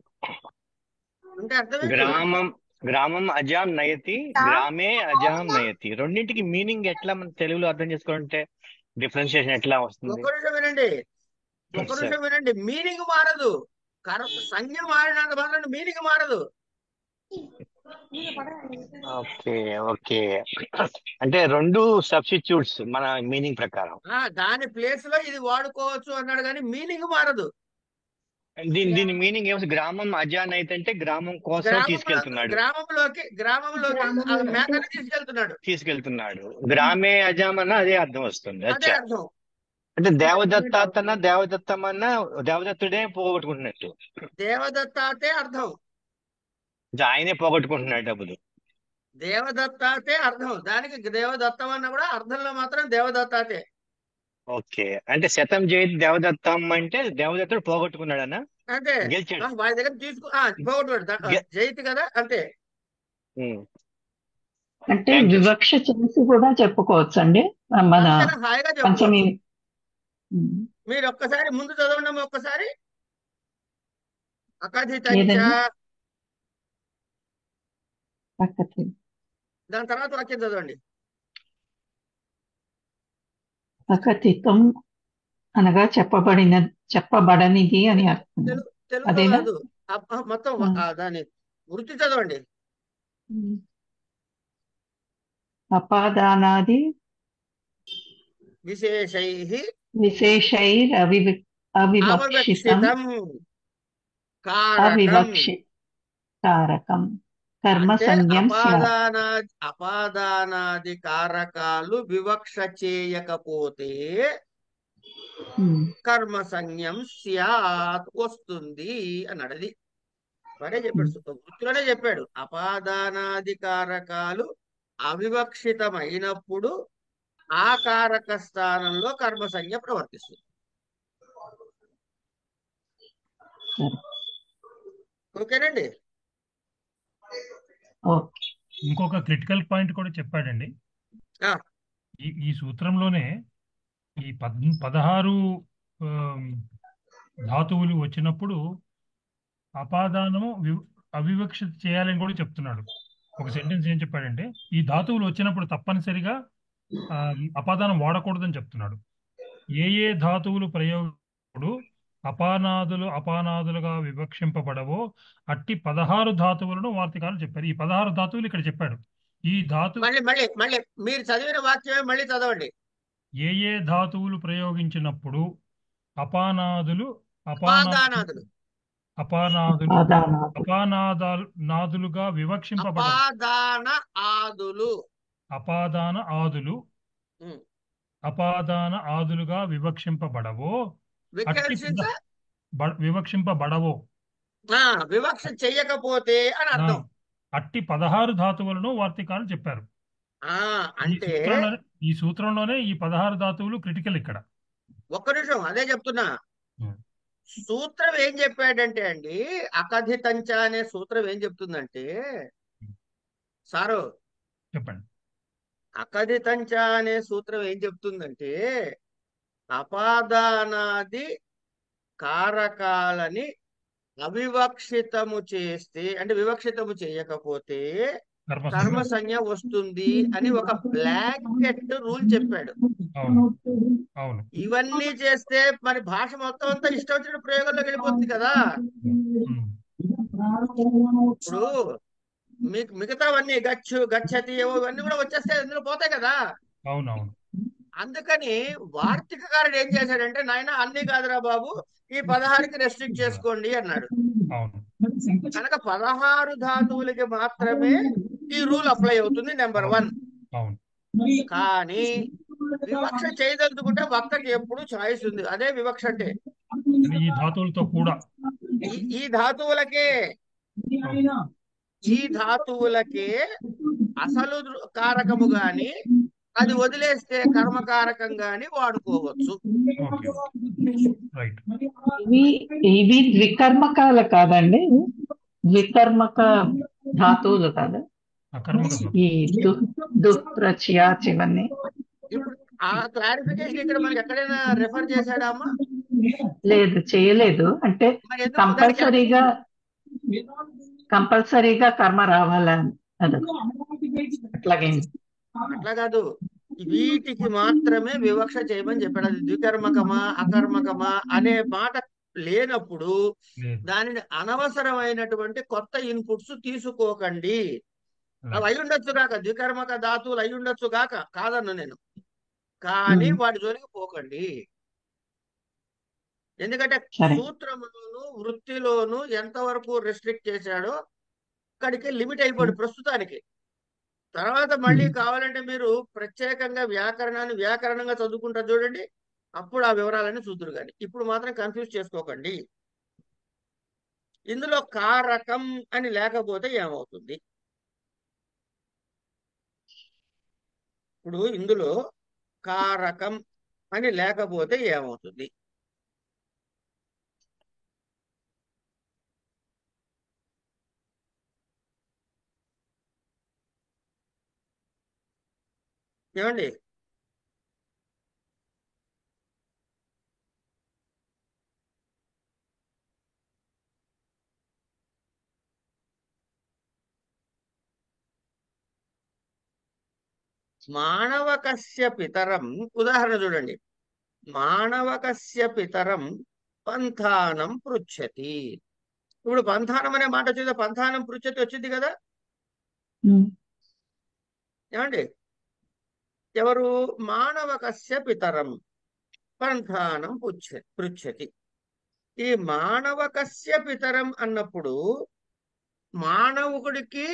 Speaker 1: అంటే అర్థం
Speaker 8: గ్రామం అజాం నయతి, గ్రామే అజాం నయతి, రెండింటికి మీనింగ్ ఎట్లా మన తెలుగులో అర్థం చేసుకోవాలంటే డిఫరెన్షియేషన్ ఎట్లా వస్తుంది?
Speaker 1: ఒక్క నిమిషం వినండి. ఒక నిమిషం వినండి, మీనింగ్ మారదు. సంజ్ఞ మారినంత మాత్రం మీనింగ్ మారదు.
Speaker 8: Okay okay. అంటే రెండు సబ్స్టిట్యూట్స్ మన మీనింగ్ ప్రకారం.
Speaker 1: దాని ప్లేస్ లో ఇది వాడుకోవచ్చు అన్నాడు, కానీ మీనింగ్ మారదు.
Speaker 8: దీని మీనింగ్ ఏమో గ్రామం అజానైత్ అంటే గ్రామం కోసం తీసుకెళ్తున్నాడు,
Speaker 1: గ్రామంలోకి మేకని
Speaker 8: తీసుకెళ్తున్నాడు. గ్రామే అజాం అన్న అదే అర్థం వస్తుంది.
Speaker 1: అదే
Speaker 8: అచ్చా,
Speaker 1: అర్థం.
Speaker 8: అంటే దేవదత్తాత్ అన్న దేవదత్తం అన్న దేవదత్తుడే పోగొట్టుకుంటున్నట్టు,
Speaker 1: దేవదత్తాతే అర్థం.
Speaker 8: ఆయనే పోగొట్టుకుంటున్నాడు డబ్బులు.
Speaker 1: దేవదత్తాతే అర్థం. దానికి దేవదత్తం అన్న కూడా అర్థంలో మాత్రం దేవదత్తాతే.
Speaker 8: ఓకే, అంటే శతం జయిత్ దేవదత్తం అంటే దేవదత్తుడు పోగొట్టుకున్నాడన్న,
Speaker 1: అంతే.
Speaker 8: గెలిచాడు.
Speaker 1: వాడి దగ్గర పోగొట్టుకోడు, జయిత్ కదా, అంతే.
Speaker 9: అంటే వివక్ష చేసి కూడా చెప్పుకోవచ్చు అండి మన
Speaker 1: హాయిగా
Speaker 9: పంచమి.
Speaker 1: చెప్పుకోవచ్చు. మీరు ఒక్కసారి ముందు చదవండి, ఒక్కసారి అకథితంచ,
Speaker 9: ఏదండి?
Speaker 1: దాని తర్వాత వాక్యం చదవండి.
Speaker 9: అకథితం అనగా చెప్పబడనిది అని అర్థం.
Speaker 1: తెలుగులో
Speaker 9: అదేనా?
Speaker 1: కాదు, మొత్తం దాని వృత్తి చదవండి.
Speaker 9: అపాదానాది
Speaker 1: విశేషైః
Speaker 9: అవివక్షితం కారకం కర్మ
Speaker 1: అంటే
Speaker 9: సంజ్ఞం స్యాత్.
Speaker 1: అపాదానాది కారకాలు వివక్ష చేయకపోతే కర్మ సంజ్ఞం స్యాత్ వస్తుంది అన్నాడు. అది వాడే చెప్పాడు, వృత్తిలోనే చెప్పాడు. అపాదానాది కారకాలు అవివక్షితమైనప్పుడు ఆ కారక స్థానంలో కర్మ సంజ్ఞ ప్రవర్తిస్తుంది. ఓకేనండి.
Speaker 2: ఇంకొక క్రిటికల్ పాయింట్ కూడా చెప్పాడండి. ఈ సూత్రంలోనే ఈ 16 ధాతువులు వచ్చినప్పుడు అపాదానము అవివక్షిత చేయాలని కూడా చెప్తున్నాడు. ఒక సెంటెన్స్ ఏం చెప్పాడంటే, ఈ ధాతువులు వచ్చినప్పుడు తప్పనిసరిగా అపాదానం వాడకూడదని చెప్తున్నాడు. ఏ ధాతువులు ప్రయోగప్పుడు అపానాదులుగా వివక్షింపబడవో అట్టి 16 ధాతువులను వార్తికాలు చెప్పారు. ఈ 16 ధాతువులు ఇక్కడ చెప్పాడు. ఈ ధాతు
Speaker 1: మళ్ళీ మీరు చదివిన వాక్యమే మళ్ళీ చదవండి.
Speaker 2: ఏ ధాతువులు ప్రయోగించినప్పుడు అపానాదులుగా వివక్షింపబడవు. అపాదాన ఆదులుగా వివక్షింపబడవో వివక్షింపబడవో
Speaker 1: వివక్ష చెయ్యకపోతే అని అర్థం.
Speaker 2: అట్టి 16 ధాతువులను వార్తికాలు చెప్పారు.
Speaker 1: అంటే
Speaker 2: ఈ సూత్రంలోనే ఈ 16 ధాతువులు క్రిటికల్ ఇక్కడ.
Speaker 1: ఒక్క నిమిషం, అదే చెప్తున్నా. సూత్రం ఏం చెప్పాడంటే అండి, అకథితంచ అనే సూత్రం ఏం చెప్తుందంటే, సారు
Speaker 2: చెప్పండి.
Speaker 1: అకథితంచ అనే సూత్రం ఏం చెప్తుందంటే, అపాదానాది కారకాలని అవివక్షితము చేస్తే, అంటే వివక్షితము చేయకపోతే కర్మ సంజ్ఞ వస్తుంది అని ఒక బ్లాంకెట్ రూల్ చెప్పాడు. ఇవన్నీ చేస్తే మరి భాష మొత్తం అంతా ఇష్టం వచ్చిన ప్రయోగంలోకి వెళ్ళిపోతుంది కదా. ఇప్పుడు మీకు మిగతావన్నీ గచ్చతి ఇవన్నీ కూడా వచ్చేస్తే అందులో పోతాయి కదా.
Speaker 2: అవునవును.
Speaker 1: అందుకని వార్తికకారుడు ఏం చేశాడంటే, నాయన అన్ని కాదురా బాబు, ఈ 16కి రెస్ట్రిక్ట్ చేసుకోండి అన్నాడు. కనుక 16 ధాతువులకి మాత్రమే ఈ రూల్ అప్లై అవుతుంది, నెంబర్ 1. కానీ వివక్ష చేయదలుచుకుంటే వక్తకి ఎప్పుడు ఛాయిస్ ఉంది. అదే వివక్ష అంటే.
Speaker 2: ఈ ధాతువులతో కూడా
Speaker 1: ఈ ధాతువులకే అసలు కారకము గాని అది వదిలేస్తే కర్మకారకం గాని వాడుకోవచ్చు.
Speaker 9: ఇవి ద్వికర్మకాలు కాదండి, ద్వికర్మక ధాతువులు కాదు. ఈ దుఃప్రత్యయాచ్ ఇవన్నీ.
Speaker 1: ఇప్పుడు ఆ క్లారిఫికేషన్ ఇక్కడ మనకి ఎక్కడైనా రెఫర్ చేశాడా అమ్మా?
Speaker 9: లేదు, చేయలేదు. అంటే కంపల్సరీగా కర్మ రావాలని అట్లాగే.
Speaker 1: అట్లా కాదు, వీటికి మాత్రమే వివక్ష చేయమని చెప్పాడు. అది ద్వికర్మకమా అకర్మకమా అనే మాట లేనప్పుడు
Speaker 2: లేదు.
Speaker 1: దానిని అనవసరమైనటువంటి కొత్త ఇన్పుట్స్ తీసుకోకండి. అవి అయి ఉండొచ్చు గాక, ద్వికర్మక ధాతువులు అయి ఉండొచ్చు గాక, కాదన్ను నేను, కానీ వాటి జోలికి పోకండి. ఎందుకంటే
Speaker 9: సరే
Speaker 1: సూత్రములోను వృత్తిలోను ఎంతవరకు రెస్ట్రిక్ట్ చేశాడో అక్కడికి లిమిట్ అయిపోయింది ప్రస్తుతానికి. తర్వాత మళ్ళీ కావాలంటే మీరు ప్రత్యేకంగా వ్యాకరణాన్ని వ్యాకరణంగా చదువుకుంటారు చూడండి, అప్పుడు ఆ వివరాలన్నీ చూద్దరు. కానీ ఇప్పుడు మాత్రం కన్ఫ్యూజ్ చేసుకోకండి. ఇందులో కారకం అని లేకపోతే ఏమవుతుంది? ఇప్పుడు ఇందులో కారకం అని లేకపోతే ఏమవుతుంది? ఏమండి? మానవకస్య పితరం, ఉదాహరణ చూడండి. మానవకస్య పితరం పంథానం పృచ్చతి. ఇప్పుడు పంథానం అనే మాట వచ్చింది, పంథానం పృచ్చతి వచ్చింది కదా. ఏమండి? ఎవరు? మానవకస్య పితరం పంథానం పృచ్చతి. ఈ మానవకస్య పితరం అన్నప్పుడు మానవుడికి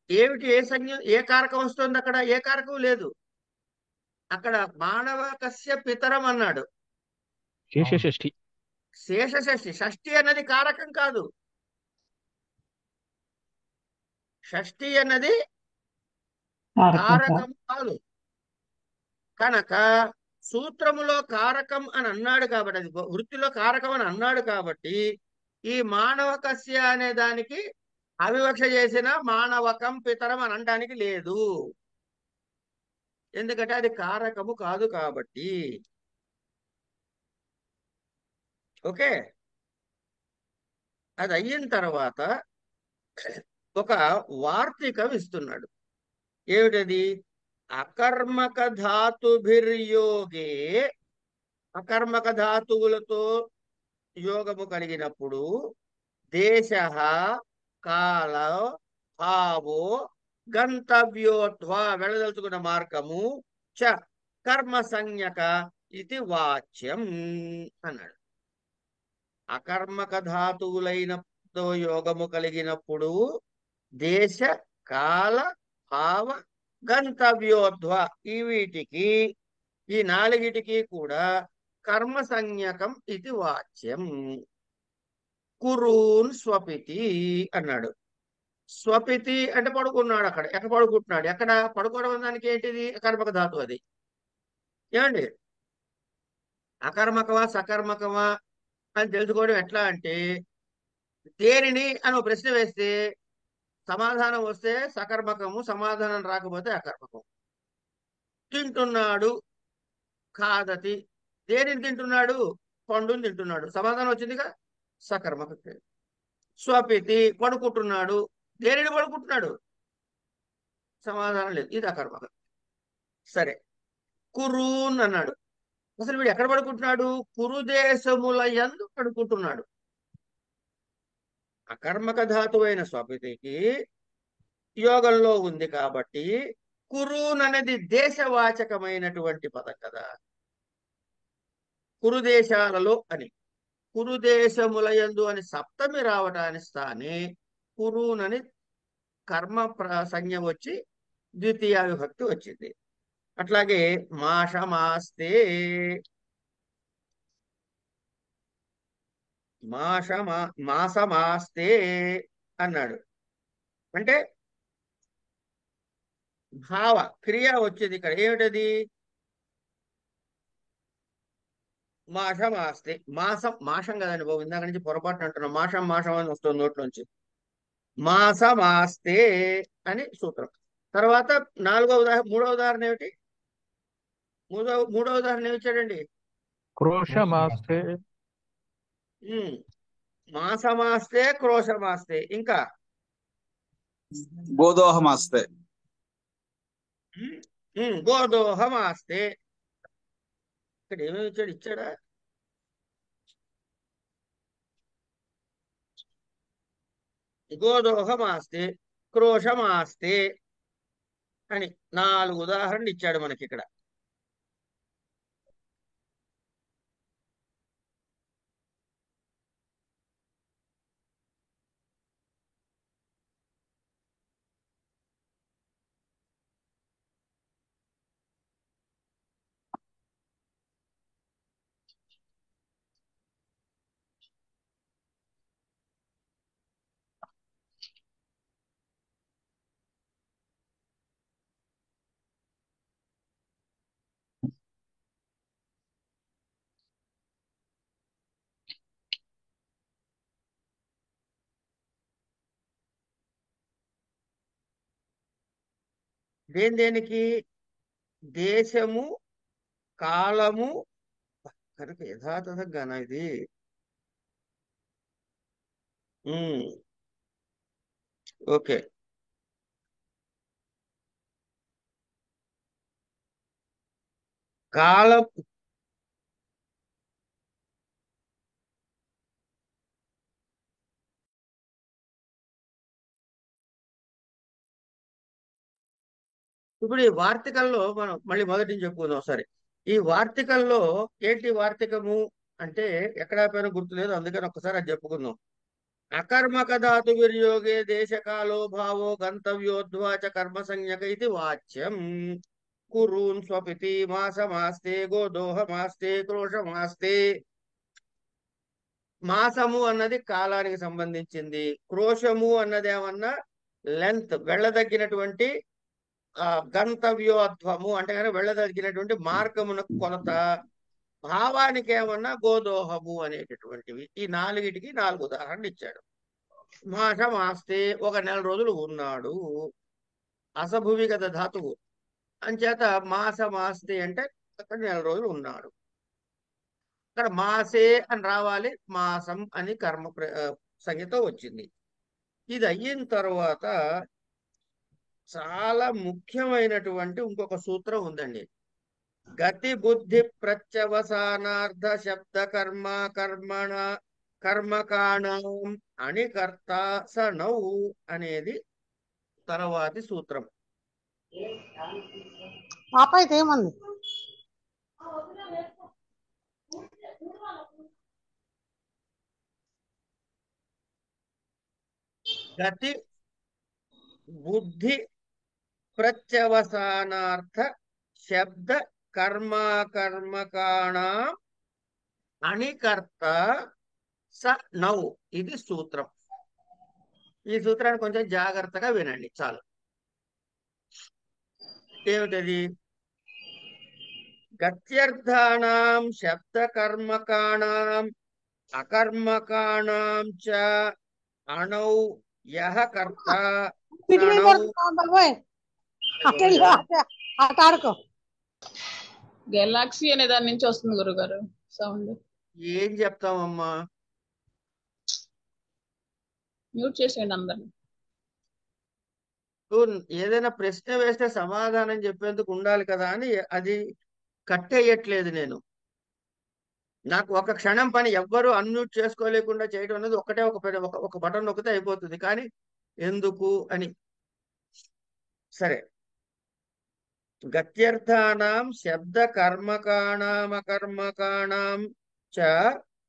Speaker 1: ఏమిటి, ఏ సంజ్ఞ, ఏ కారకం వస్తుంది అక్కడ? ఏ కారకం లేదు అక్కడ. మానవకస్య పితరం అన్నాడు,
Speaker 5: శేషషష్ఠి.
Speaker 1: శేషషష్ఠి. షష్ఠి అన్నది కారకం కాదు. షష్ఠి అన్నది కారకం కాదు. కనుక సూత్రములో కారకం అని అన్నాడు కాబట్టి, అది వృత్తిలో కారకం అని అన్నాడు కాబట్టి, ఈ మానవకస్య అనే దానికి అవివక్ష చేసిన మానవకం పితరం అని అనడానికి లేదు. ఎందుకంటే అది కారకము కాదు కాబట్టి. ఓకే, అది అయిన తర్వాత ఒక వార్తికం ఇస్తున్నాడు. ఏమిటది? అకర్మక ధాతుభిర్యోగే, అకర్మక ధాతువులతో యోగము కలిగినప్పుడు దేశ, కాల, భావో, గంతవ్యోధ్వా వెళ్ళదలుచుకున్న మార్గము, చ కర్మ సంజ్ఞక ఇది వాచ్యం అన్నాడు. అకర్మక ధాతువులైనతో యోగము కలిగినప్పుడు దేశ, కాల, భావ, గంతవ్యోధ్వ ఈ వీటికి, ఈ నాలుగిటికి కూడా కర్మ సంజ్ఞకం ఇది వాచ్యం. కురూన్ స్వపితి అన్నాడు. స్వపితి అంటే పడుకున్నాడు. అక్కడ ఎక్కడ పడుకుంటున్నాడు? ఎక్కడ పడుకోవడం దానికి ఏంటిది? అకర్మక ధాతు అది. ఏమండి? అకర్మకమా సకర్మకమా అని తెలుసుకోవడం ఎట్లా అంటే, దేనిని అని ఒక ప్రశ్న వేస్తే సమాధానం వస్తే సకర్మకము, సమాధానం రాకపోతే అకర్మకం. తింటున్నాడు, ఖాదతి. దేనిని తింటున్నాడు? పండుని తింటున్నాడు. సమాధానం వచ్చిందిగా, సకర్మక. స్వపితి పడుకుంటున్నాడు. దేనిని పడుకుంటున్నాడు? సమాధానం లేదు, ఇది అకర్మక. సరే, కురూన్ అన్నాడు. అసలు వీడు ఎక్కడ పడుకుంటున్నాడు? కురుదేశముల యందు పడుకుంటున్నాడు. అకర్మక ధాతువైన స్వపితికి యోగంలో ఉంది కాబట్టి కురూన్ అనేది దేశవాచకమైనటువంటి పదం కదా. కురుదేశాలలో అని, కురుదేశములయందు అని సప్తమి రావటానికి స్థానే కురూన్ అని కర్మ సంజ్ఞ వచ్చి ద్వితీయ విభక్తి వచ్చింది. అట్లాగే మాషమాస్తే, మాసమాస్తే అన్నాడు. అంటే భావ క్రియ వచ్చేది ఇక్కడ. ఏమిటది? మాషమాస్తే. మాసం, మాషం కదండి బాబు, ఇందాక నుంచి పొరపాటు అంటున్నాం. మాషం మాషం అని వస్తుంది నోట్లోంచి. మాసమాస్తే అని సూత్రం. తర్వాత మూడో ఉదాహరణ ఏమిటి? మూడో ఉదాహరణ ఏమి ఇచ్చాడండి?
Speaker 5: క్రోశమాస్తే.
Speaker 1: మాసమాస్తే, క్రోశమాస్తే. ఇంకా
Speaker 10: గోదోహమాస్తే.
Speaker 1: గోదోహమాస్తే. ఇక్కడ ఏమేమి ఇచ్చాడా? గోదోహమాస్తే, క్రోశమాస్తే అని 4 ఉదాహరణలు ఇచ్చాడు మనకి ఇక్కడ. దేనికి? దేశము, కాలము కనుక యథాతథంగానా ఇది? ఓకే. కాలం ఇప్పుడు ఈ వార్తికంలో మనం మళ్ళీ మొదటి నుంచి చెప్పుకుందాం ఒకసారి. ఈ వార్తికంలో ఏంటి వార్తికము అంటే ఎక్కడా పైన గుర్తులేదు, అందుకని ఒక్కసారి అది చెప్పుకుందాం. అకర్మక ధాతు వినియోగే దేశకాలో భావో గంతవ్యోద్వాచ కర్మ సంజ్ఞక ఇది వాచ్యం. కురూన్ స్వపితి మాసమాస్తే గోదోహమాస్తే క్రోశమాస్తే. మాసము అన్నది కాలానికి సంబంధించింది, క్రోశము అన్నది ఏమన్నా లెంత్, వెళ్ళదగినటువంటి గంతవ్యోధ్వము అంటే కనుక వెళ్ళదగినటువంటి మార్గమునకు కొలత. భావానికి ఏమన్నా గోదోహము అనేటటువంటివి. ఈ 4టికి 4 ఉదాహరణలు ఇచ్చాడు. మాసమాస్తే 1 నెల రోజులు ఉన్నాడు, అసభువి కదా ధాతువు, అంచేత మాసమాస్తే అంటే అక్కడ 1 నెల రోజులు ఉన్నాడు. ఇక్కడ మాసే అని రావాలి, మాసం అని కర్మ సంఖ్యతో వచ్చింది. ఇది అయిన తర్వాత చాలా ముఖ్యమైనటువంటి ఇంకొక సూత్రం ఉందండి. గతి బుద్ధి ప్రత్యవసానార్థ శబ్ద కర్మ కర్మణ కర్మకాణం అని కర్త సనౌ అనేది తర్వాతి సూత్రం.
Speaker 10: పాప అయితే ఏమంది?
Speaker 1: గతి బుద్ధి ప్రత్యవసానార్థ శబ్ద కర్మకాణం అని కర్త స నౌ ఇది సూత్రం. ఈ సూత్రాన్ని కొంచెం జాగ్రత్తగా వినండి చాలు. ఏమిటది? గత్యర్థానాం శబ్ద కర్మకాణం అకర్మకాణం చ అణౌ యః కర్త
Speaker 11: గెలాక్సీ అనే దాని నుంచి వస్తుంది గురుగారు సౌండ్.
Speaker 1: ఏం చెప్తామమ్మా?
Speaker 11: మ్యూట్ చేసేయండి అందరిని.
Speaker 1: ఏదైనా ప్రశ్న వేస్తే సమాధానం చెప్పేందుకు ఉండాలి కదా అని అది కట్టేయట్లేదు నేను. నాకు ఒక క్షణం పని, ఎవ్వరూ అన్మ్యూట్ చేసుకోలేకుండా చేయడం అనేది ఒకటే ఒక బటన్ నొక్కితే అయిపోతుంది, కానీ ఎందుకు అని. సరే, గత్యర్థానాం శబ్ద కర్మకాణామకర్మకాణాం చ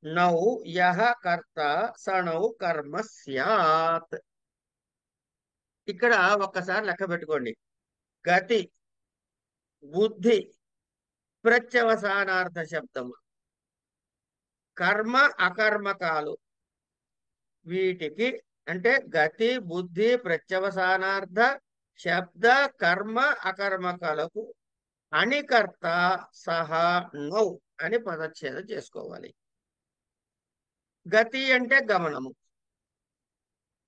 Speaker 1: నౌ యః కర్త సనౌ కర్మ స్యాత్. ఇక్కడ ఒక్కసారి లెక్క పెట్టుకోండి. గతి బుద్ధి ప్రత్యవసానార్థ శబ్దము, కర్మ అకర్మకాలు, వీటికి అంటే గతి బుద్ధి ప్రత్యవసానార్థ శబ్ద కర్మ అకర్మకాలకు అనికర్త సహా నౌ అని పదచ్ఛేదం చేసుకోవాలి. గతి అంటే గమనము,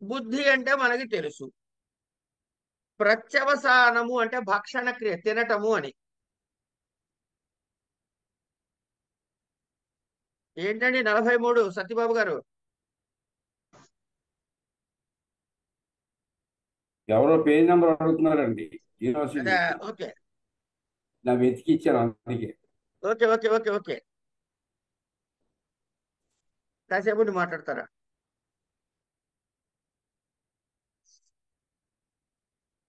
Speaker 1: బుద్ధి అంటే మనకి తెలుసు, ప్రత్యవసానము అంటే భక్షణ క్రియ, తినటము అని. ఏంటండి 43 సత్యబాబు గారు?
Speaker 6: ఎవరో పేజ్ నెంబర్ అడుగుతున్నారండి.
Speaker 1: అదే, ఓకే.
Speaker 6: నా వెతికి ఇచ్చాను అందుకే.
Speaker 1: ఓకే ఓకే ఓకే ఓకే కాసేపు ఉండి మాట్లాడతారా?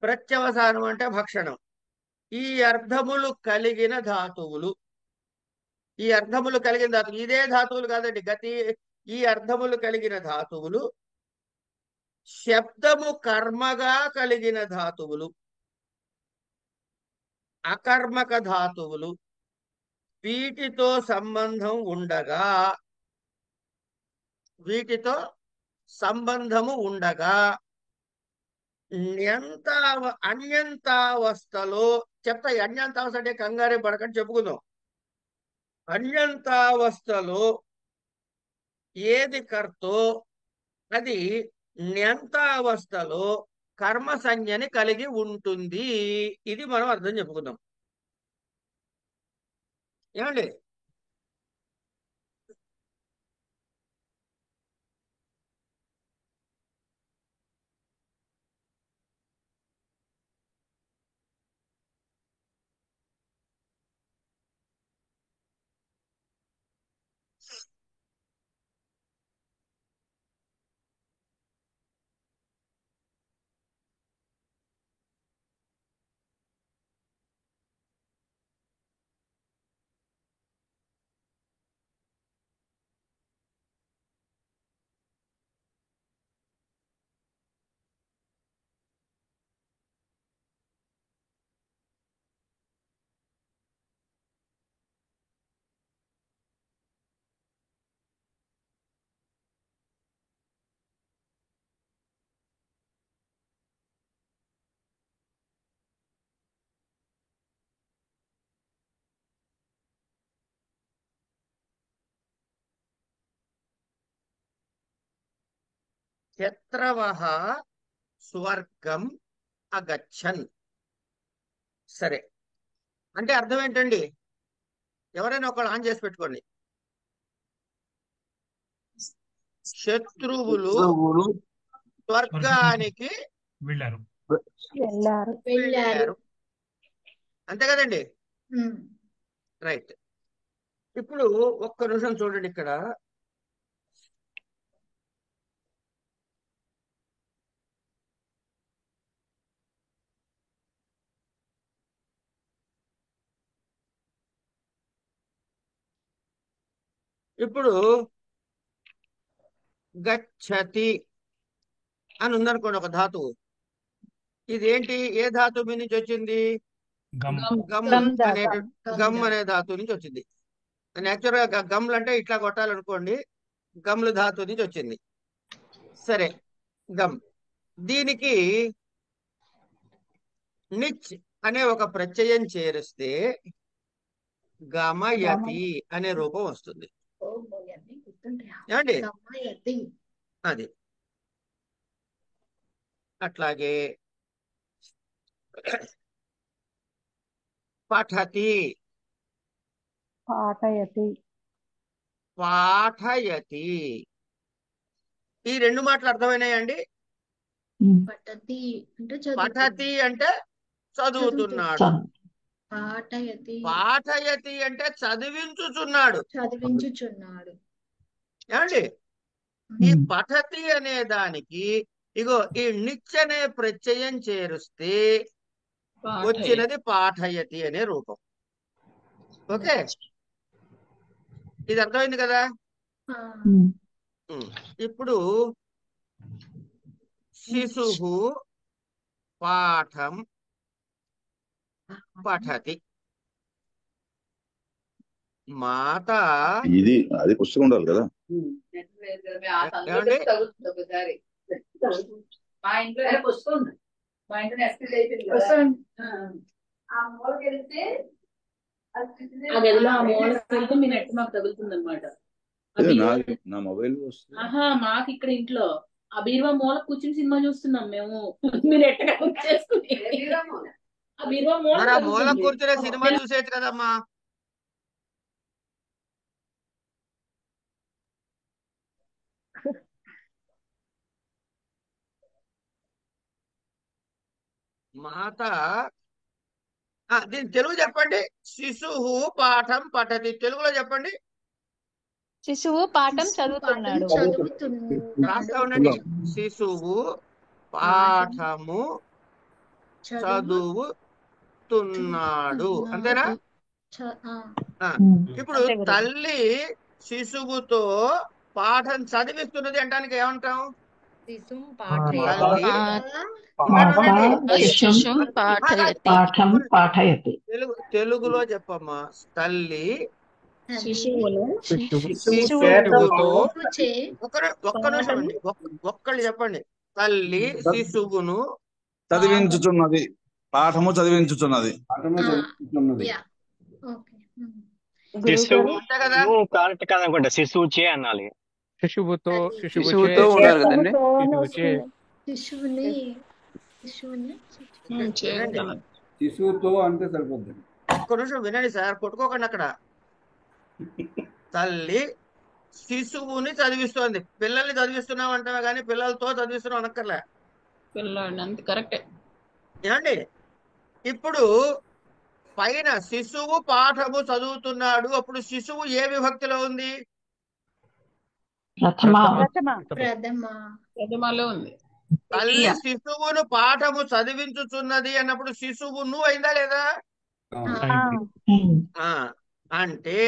Speaker 1: ప్రత్యవసానం అంటే భక్షణం. ఈ అర్థములు కలిగిన ధాతువులు, ఈ అర్థములు కలిగిన ధాతువులు, ఇదే ధాతువులు కాదండి, గతి. ఈ అర్థములు కలిగిన ధాతువులు శబ్దము కర్మగా కలిగిన ధాతువులు, అకర్మక ధాతువులు వీటితో సంబంధం ఉండగా, వీటితో సంబంధము ఉండగా అన్యంతావస్థలో చెప్తా. అన్యంతావస్థ అంటే కంగారే పడకని చెప్పుకుందాం. అన్యంతావస్థలో ఏది కర్తో అది న్యంతావస్థలో కర్మ సంజ్ఞని కలిగి ఉంటుంది. ఇది మనం అర్థం చెప్పుకుందాం. ఏమండి? శత్రవః స్వర్గం అగచ్చన్. సరే, అంటే అర్థం ఏంటండి? ఎవరైనా ఒకళ్ళు ఆన్ చేసి పెట్టుకోండి. శత్రువులు స్వర్గానికి
Speaker 2: వెళ్ళారు.
Speaker 4: వెళ్ళారు.
Speaker 1: వెళ్ళారు. అంతే కదండి? రైట్. ఇప్పుడు ఒక్క నిమిషం చూడండి ఇక్కడ. ఇప్పుడు గచ్చతి అని ఉందనుకోండి ఒక ధాతువు. ఇదేంటి? ఏ ధాతువు మీద నుంచి వచ్చింది?
Speaker 2: గమ్.
Speaker 1: గమ్ అనే గమ్ అనే ధాతువు నుంచి వచ్చింది. నేచురల్ గా గమ్లు అంటే ఇట్లా కొట్టాలనుకోండి, గమ్లు ధాతువు నుంచి వచ్చింది. సరే, గమ్. దీనికి నిచ్ అనే ఒక ప్రత్యయం చేరిస్తే గమయతి అనే రూపం వస్తుంది. ఏమండి? అది అట్లాగే పఠతి,
Speaker 4: పాఠయతి.
Speaker 1: పాఠయతి. ఈ రెండు మాటలు అర్థమైనాయండి?
Speaker 3: పఠతి అంటే
Speaker 1: పఠతి అంటే చదువుతున్నాడు,
Speaker 3: పాఠయతి
Speaker 1: పాఠయతి అంటే చదివించుచున్నాడు.
Speaker 3: చదివించుచున్నాడు.
Speaker 1: ఏమండి? ఈ పఠతి అనే దానికి ఇగో ఈ నిచ్ అనే ప్రత్యయం చేరుస్తే వచ్చినది పాఠయతి అనే రూపం. ఓకే, ఇది అర్థమైంది కదా? ఇప్పుడు శిశుః పాఠం పఠతి. మాత
Speaker 10: ఇది అది పుస్తకం ఉండాలి కదా.
Speaker 1: ఏమండి?
Speaker 11: ఆ గదిలో ఆ మూలకి వెళ్తే మీ నెట్ మాకు తగులుతుంది అనమాట.
Speaker 10: నా మొబైల్ వస్తుంది.
Speaker 11: మాకు ఇక్కడ ఇంట్లో ఆ బీరువా మూల కూర్చుని సినిమా చూస్తున్నాం మేము. మీరు నెట్ కనెక్ట్ చేసుకుని ఆ బీరువా
Speaker 1: మరి ఆ మూల కూర్చునే సినిమా చూసేది కదమ్మా. మాత దీని తెలుగు చెప్పండి. శిశువు పాఠం పఠతి, తెలుగులో చెప్పండి.
Speaker 7: శిశువు పాఠం చదువుతున్నాడు.
Speaker 1: రాస్తా ఉండండి. శిశువు పాఠము చదువుతున్నాడు, అంతేనా? ఇప్పుడు తల్లి శిశువుతో పాఠం చదివిస్తున్నది అంటానికి ఏమంటాం?
Speaker 9: పాఠం పాఠయతి.
Speaker 1: తెలుగులో చెప్పమ్మా. తల్లి
Speaker 3: శిశువును
Speaker 1: శిశువుతో ఒక్క నిమిషం అండి, ఒక్కళ్ళు చెప్పండి. తల్లి శిశువును
Speaker 10: చదివించుచున్నది, పాఠము చదివించుచున్నది.
Speaker 8: శిశువు
Speaker 1: అంతే కదా?
Speaker 8: కరెక్ట్ కాదనుకుంటా, శిశువు చే అనాలి.
Speaker 5: శిశువుతో
Speaker 12: శిశువుతో ఉండాలి కదండి.
Speaker 6: శిశువుతో అంటే సరిపోద్ది.
Speaker 1: ఒక్క నిమిషం వినండి సార్, కొట్టుకోకండి అక్కడ. తల్లి శిశువుని చదివిస్తోంది. పిల్లల్ని చదివిస్తున్నాం అంటావా కానీ పిల్లలతో చదివిస్తున్నాం అనక్కర్లే.
Speaker 11: పిల్లాడు అంత కరెక్టే.
Speaker 1: ఏమండి? ఇప్పుడు పైన శిశువు పాఠము చదువుతున్నాడు, అప్పుడు శిశువు ఏ విభక్తిలో ఉంది?
Speaker 11: ప్రథమలో ఉంది.
Speaker 1: తల్లి శిశువును పాఠము చదివించుచున్నది అన్నప్పుడు శిశువును అయిందా లేదా? అంటే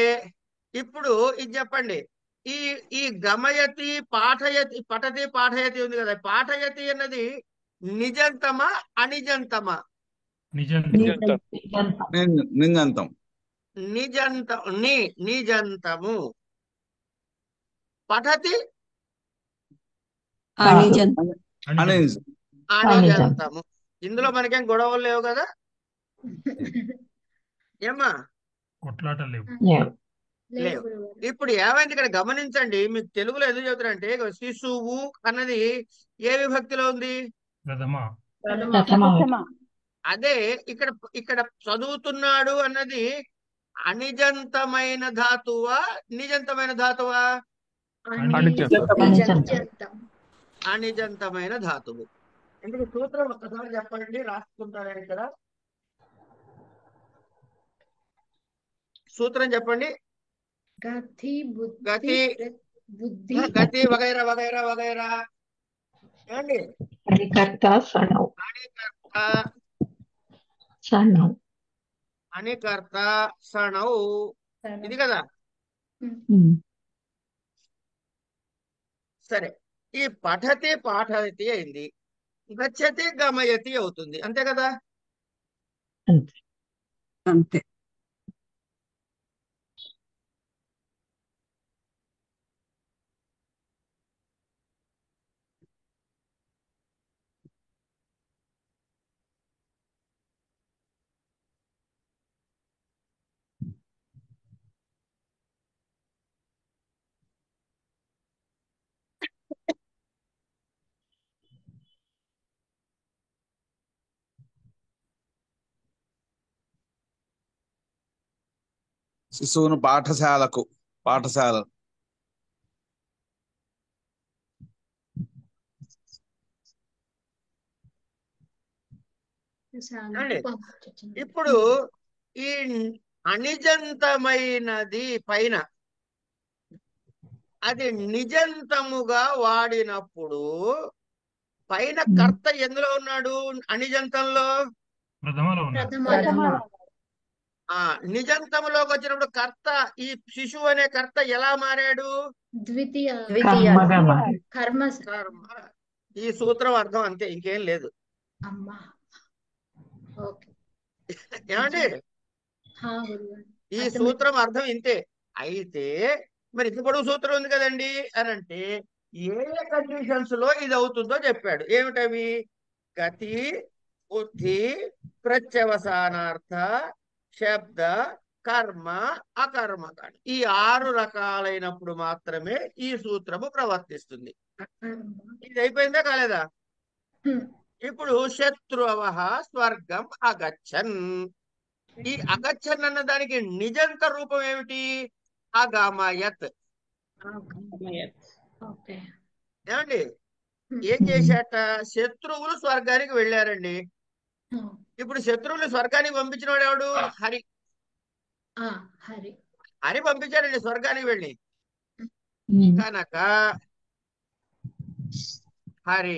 Speaker 1: ఇప్పుడు ఇది చెప్పండి. ఈ ఈ గమయతి పాఠయతి పఠతి పాఠయతి ఉంది కదా, పాఠయతి అన్నది నిజంతమా అనిజంతమా?
Speaker 10: నిజంతం.
Speaker 1: నిజంతము. పఠతి అనిజంతము. ఇందులో మనకేం గొడవలు లేవు కదా? ఏమ్మా?
Speaker 2: కొట్లాటలు లేవు.
Speaker 1: లేవు. ఇప్పుడు ఏమైంది ఇక్కడ గమనించండి. మీకు తెలుగులో ఎందుకు చెబుతారంటే శిశువు అన్నది ఏ విభక్తిలో ఉంది? అదే ఇక్కడ ఇక్కడ చదువుతున్నాడు అన్నది అనిజంతమైన ధాతువా నిజంతమైన ధాతువా? అనిజంతమైన ధాతువు. ఎందుకు సూత్రం ఒక్కసారి చెప్పండి, రాసుకుంటారా ఇక్కడ? సూత్రం చెప్పండి. గతి వగైరా వగైరా వగైరా. ఏమండి? అనికర్త సణౌ, ఇది కదా? సరే, ఈ పఠతి పాఠయతి అయింది, గచ్చతి గమయతి అవుతుంది, అంతే కదా?
Speaker 12: అంతే.
Speaker 10: శిశువును పాఠశాల
Speaker 1: ఇప్పుడు ఈ అనిజంతమైనది పైన అది నిజంతముగా వాడినప్పుడు పైన కర్త ఎందులో ఉన్నాడు? అనిజంతంలో. నిజంతంలోకి వచ్చినప్పుడు కర్త, ఈ శిశువు అనే కర్త ఎలా మారాడు?
Speaker 3: ద్వితీయ.
Speaker 1: ఈ సూత్రం అర్థం అంతే, ఇంకేం లేదు. ఏమండి? ఈ సూత్రం అర్థం ఇంతే. అయితే మరి ఇంత పొడవు సూత్రం ఉంది కదండి అని అంటే ఏ కండిషన్స్ లో ఇది అవుతుందో చెప్పాడు. ఏమిటవి? గతి, బుద్ధి, ప్రత్యవసానార్థ, శబ్ద, కర్మ, అకర్మకాండ. ఈ 6 రకాలైనప్పుడు మాత్రమే ఈ సూత్రము ప్రవర్తిస్తుంది. ఇది అయిపోయిందా కాలేదా? ఇప్పుడు శత్రువః స్వర్గం అగచ్చన్. ఈ అగచ్చన్ అన్న దానికి నిజంత రూపం ఏమిటి? అగమయత్. ఏమండి? ఏం చేశాట? శత్రువులు స్వర్గానికి వెళ్ళారండి. ఇప్పుడు శత్రువుని స్వర్గానికి పంపించిన వాడు ఎవడు? హరి.
Speaker 3: హరి
Speaker 1: హరి పంపించాడండి స్వర్గానికి వెళ్ళి. కనుక హరి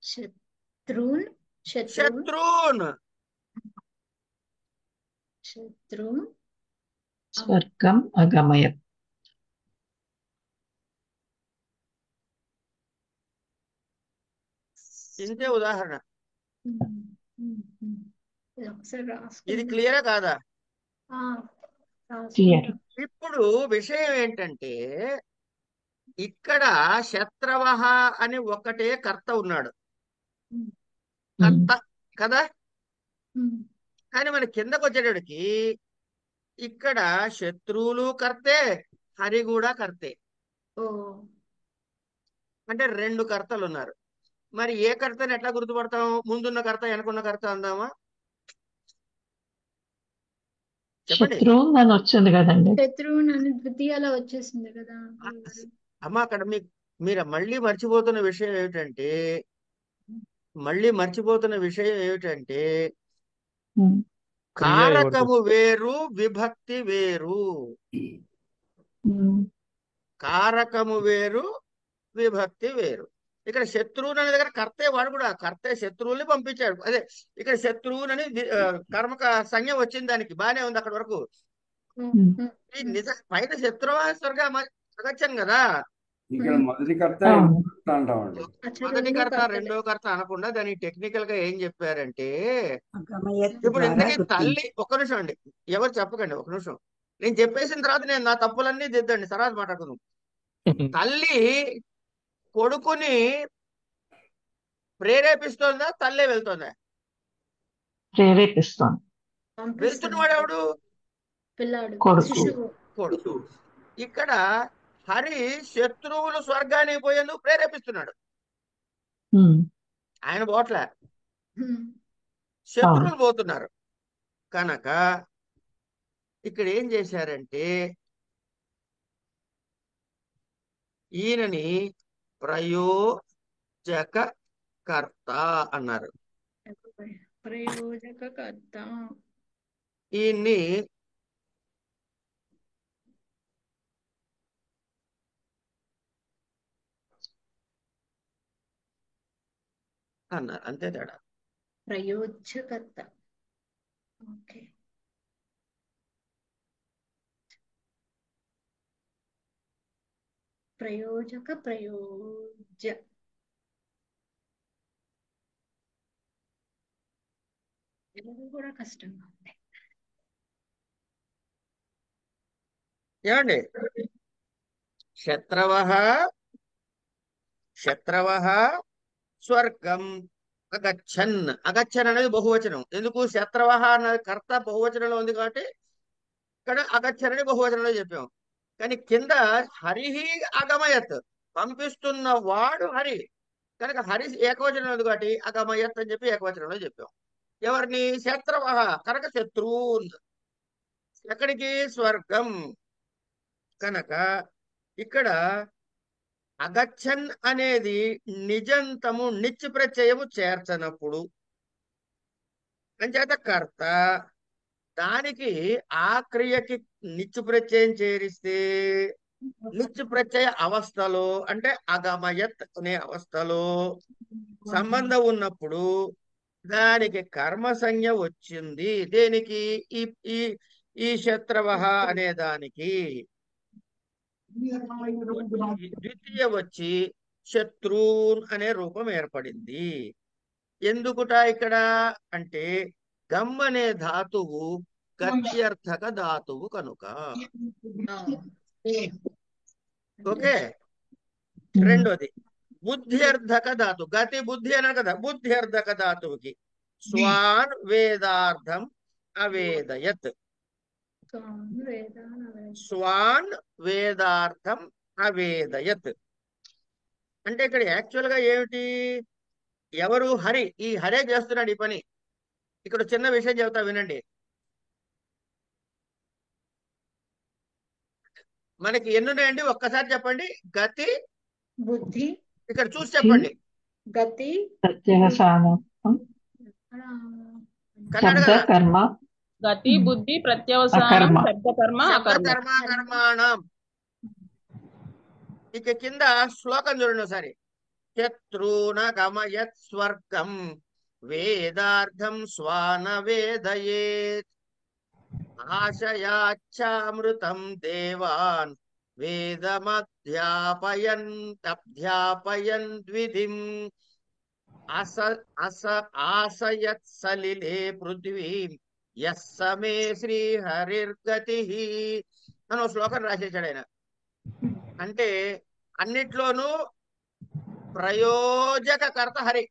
Speaker 3: శత్రూన్
Speaker 1: శత్రూన్
Speaker 3: శత్రూన్
Speaker 9: స్వర్గం అగమయత్.
Speaker 1: ఇంతే ఉదాహరణ.
Speaker 3: ఒకసారి
Speaker 1: ఇది
Speaker 3: రాసుకుందాం.
Speaker 1: క్లియరా కాదా?
Speaker 9: క్లియర్.
Speaker 1: ఇప్పుడు విషయం ఏంటంటే ఇక్కడ శత్రవః అని ఒకటే కర్త ఉన్నాడు, కర్త కదా. కానీ మన కిందకు వచ్చేటడికి ఇక్కడ శత్రువులు కర్తే, హరి కూడా కర్తే. అంటే రెండు కర్తలు ఉన్నారు. మరి ఏ కర్తని ఎట్లా గుర్తుపడతాం? ముందున్న కర్త వెనకున్న కర్త అందామా? చెప్పండి
Speaker 9: శత్రువు అని వచ్చింది కదండి.
Speaker 3: శత్రువున్ అని ద్వితీయలో వచ్చేసింది కదా.
Speaker 1: అమ్మా. అక్కడ మీరు మళ్ళీ మర్చిపోతున్న విషయం ఏమిటంటే కారకము వేరు, విభక్తి వేరు. కారకము వేరు, విభక్తి వేరు. ఇక్కడ శత్రువుని అనే దగ్గర కర్తే, వాడు కూడా కర్తే శత్రువుల్ని పంపించాడు. అదే ఇక్కడ శత్రువునని కర్మక సంజ్ఞ వచ్చింది, దానికి బానే ఉంది అక్కడి వరకు. ఈ నిజ పైన శత్రువా స్వర్గం అగచ్చను కదా.
Speaker 6: ఇక్కడ మొదటి కర్త అంటామండి.
Speaker 1: మొదటి కర్త రెండో కర్త అనకుండా దాని టెక్నికల్ గా ఏం చెప్పారంటే, ఇప్పుడు ఇంతకీ తల్లి, ఒక్క నిమిషం అండి, ఎవరు చెప్పకండి, ఒక నిమిషం. నేను చెప్పేసిన తర్వాత నేను నా తప్పులన్నీ దిద్దండి, తర్వాత మాట్లాడుకుందాం. తల్లి కొడుకుని ప్రేరేపిస్తోందా, తల్లే వెళ్తోందా?
Speaker 9: ప్రేరేపిస్తోంది.
Speaker 1: వెళ్తున్నవాడు ఎవడు?
Speaker 3: పిల్లాడు,
Speaker 9: కొడుకు.
Speaker 1: కొడుకు. ఇక్కడ హరి శత్రువులు స్వర్గానికి పోయేందుకు ప్రేరేపిస్తున్నాడు. ఆయన పోట్ల, శత్రువులు పోతున్నారు. కనుక ఇక్కడ ఏం చేశారంటే ఈయనని ప్రయోజక కర్త అన్నారు.
Speaker 3: ప్రయోజక కర్త.
Speaker 1: ఈయన్ని అన్నారు, అంతే తేడా.
Speaker 3: ప్రయోజకర్త. ఓకే. ప్రయోజక ప్రయోజ. తెలుగు కూడా కష్టంగా ఉంది.
Speaker 1: ఏమండి? శత్రవః స్వర్గం అగచ్చన్. అగచ్చన్ అనేది బహువచనం. ఎందుకు? శత్రవః అన్నది కర్త బహువచనంలో ఉంది కాబట్టి ఇక్కడ అగచ్చన్ అని బహువచనంలో చెప్పాం. కానీ కింద హరిహి అగమయత్, పంపిస్తున్న వాడు హరి. కనుక హరి ఏకవచనం ఉంది కాబట్టి అగమయత్ అని చెప్పి ఏకవచనంలో చెప్పాం. ఎవరిని? శత్రవః. కనుక శత్రువున్. ఎక్కడికి? స్వర్గం. కనుక ఇక్కడ అగచ్చన్ అనేది నిజంతము నిత్య ప్రత్యయము చేర్చనప్పుడు అంచేత కర్త, దానికి ఆ క్రియకి నిత్య ప్రత్యయం చేరిస్తే నిత్య ప్రత్యయ అవస్థలో అంటే అగమయత్ అనే అవస్థలో సంబంధం ఉన్నప్పుడు దానికి కర్మ సంజ్ఞ వచ్చింది. దేనికి? ఈ ఈ ఈ శత్రవః అనే దానికి. ద్వితీయ వచ్చి శత్రూన్ అనే రూపం ఏర్పడింది. ఎందుకుట ఇక్కడ అంటే గమ్ అనే ధాతువు గత్యర్థక ధాతువు కనుక. ఓకే. రెండోది బుద్ధ్యర్థక ధాతు. గతి బుద్ధి అన్నారు కదా, బుద్ధ్యర్థక ధాతువుకి స్వాన్ వేదార్థం అవేదయత్. స్వాన్ వేదార్థం అవేదయత్ అంటే ఇక్కడ యాక్చువల్ గా ఏమిటి? ఎవరు? హరి. ఈ హరే చేస్తున్నాడు ఈ పని. ఇక్కడ చిన్న విషయం చెబుతా వినండి. మనకి ఎన్నున్నాయండి? ఒక్కసారి చెప్పండి. గతి,
Speaker 3: బుద్ధి.
Speaker 1: ఇక్కడ చూసి చెప్పండి.
Speaker 3: గతి,
Speaker 9: ప్రత్యవసానం,
Speaker 1: కన్నాడు
Speaker 9: శబ్ద
Speaker 1: కదా.
Speaker 9: కర్మ
Speaker 11: గతి బుద్ధి ప్రత్యవసానం
Speaker 9: అకర్మ
Speaker 11: శబ్ద కర్మ
Speaker 1: శబ్ద
Speaker 11: అకర్మ.
Speaker 1: కర్మ కర్మాణం. ఇక కింద శ్లోకం చూడండి ఒకసారి. శత్రూన గమయత్ స్వర్గం వేదార్థం స్వాన వేదయేత్ ఆశయాచ్చామృతం దేవాన్ వేదమధ్యాపయన్ అధ్యాపయన్ ద్విధిం ఆసయత్ సలిలే పృథ్వీం యస్స మే శ్రీహరిర్గతి అని ఒక శ్లోకం రాసేసాడు ఆయన. అంటే అన్నిట్లోనూ ప్రయోజకకర్త హరి,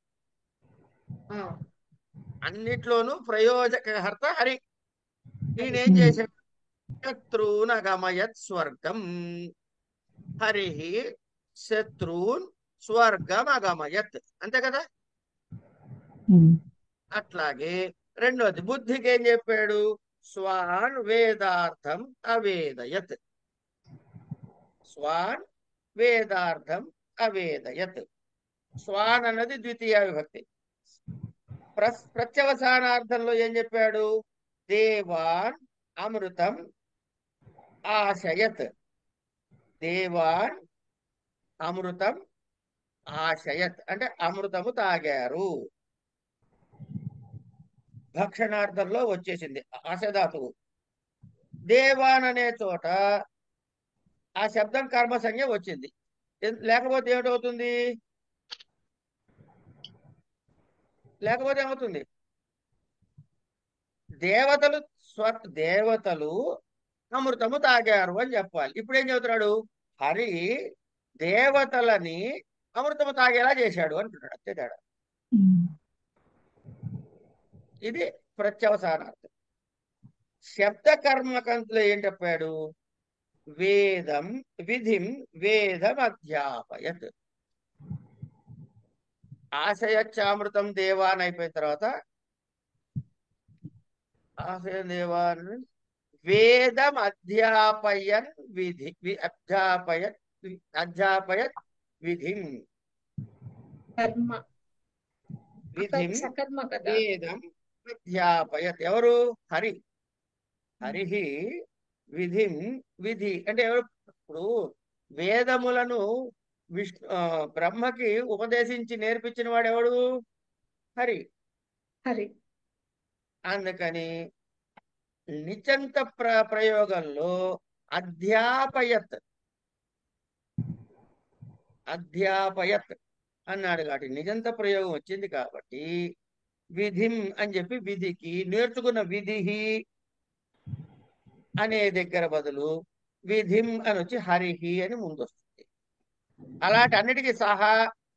Speaker 1: అన్నిట్లోనూ ప్రయోజకకర్త హరి. ఈయనేం చేశాడు? శత్రూన్ అగమయత్ స్వర్గం. హరి శత్రూన్ స్వర్గం అగమయత్, అంతే కదా. అట్లాగే రెండోది బుద్ధికి ఏం చెప్పాడు? స్వాన్ వేదార్థం అవేదయత్. స్వాన్ వేదార్థం అవేదయత్. స్వాన్ అన్నది ద్వితీయ విభక్తి. ప్రత్యవసానార్థంలో ఏం చెప్పాడు? దేవాన్ అమృతం ఆశయత్. దేవాన్ అమృతం ఆశయత్ అంటే అమృతము తాగారు. భక్షణార్థంలో వచ్చేసింది ఆశధాతువు. దేవాన్ అనే చోట ఆ శబ్దం కర్మ సంజ్ఞ వచ్చింది. లేకపోతే ఏమిటవుతుంది? లేకపోతే ఏమవుతుంది? దేవతలు అమృతము తాగారు అని చెప్పాలి. ఇప్పుడు ఏం చెబుతున్నాడు? హరి దేవతలని అమృతము తాగేలా చేశాడు అంటున్నాడు. అంతే తేడా. ఇది ప్రత్యవసానార్థం. శబ్ద కర్మకంతులో ఏం చెప్పాడు? వేదం విధిం వేదం అధ్యాపయత్. ఆశయచ్చామృతం దేవాన్ అయిపోయిన తర్వాత ఆశయ దేవాన్ వేదం అధ్యాపయన్ విధి అధ్యాపయత్ విధిం విధిం వేదం అధ్యాపయత్. ఎవరు? హరి. హరి విధిం విధి అంటే ఎవరు? ఇప్పుడు వేదములను బ్రహ్మకి ఉపదేశించి నేర్పించిన వాడు ఎవడు? హరి.
Speaker 3: హరి.
Speaker 1: అందుకని నిచంత ప్రయోగంలో అధ్యాపయత్ అన్నాడు. కాబట్టి నిజంత ప్రయోగం వచ్చింది కాబట్టి విధిం అని చెప్పి విధికి నేర్చుకున్న విధి అనే దగ్గర బదులు విధిం అని వచ్చి హరిహి అని ముందొస్తుంది. అలాంటి అన్నిటికీ సహా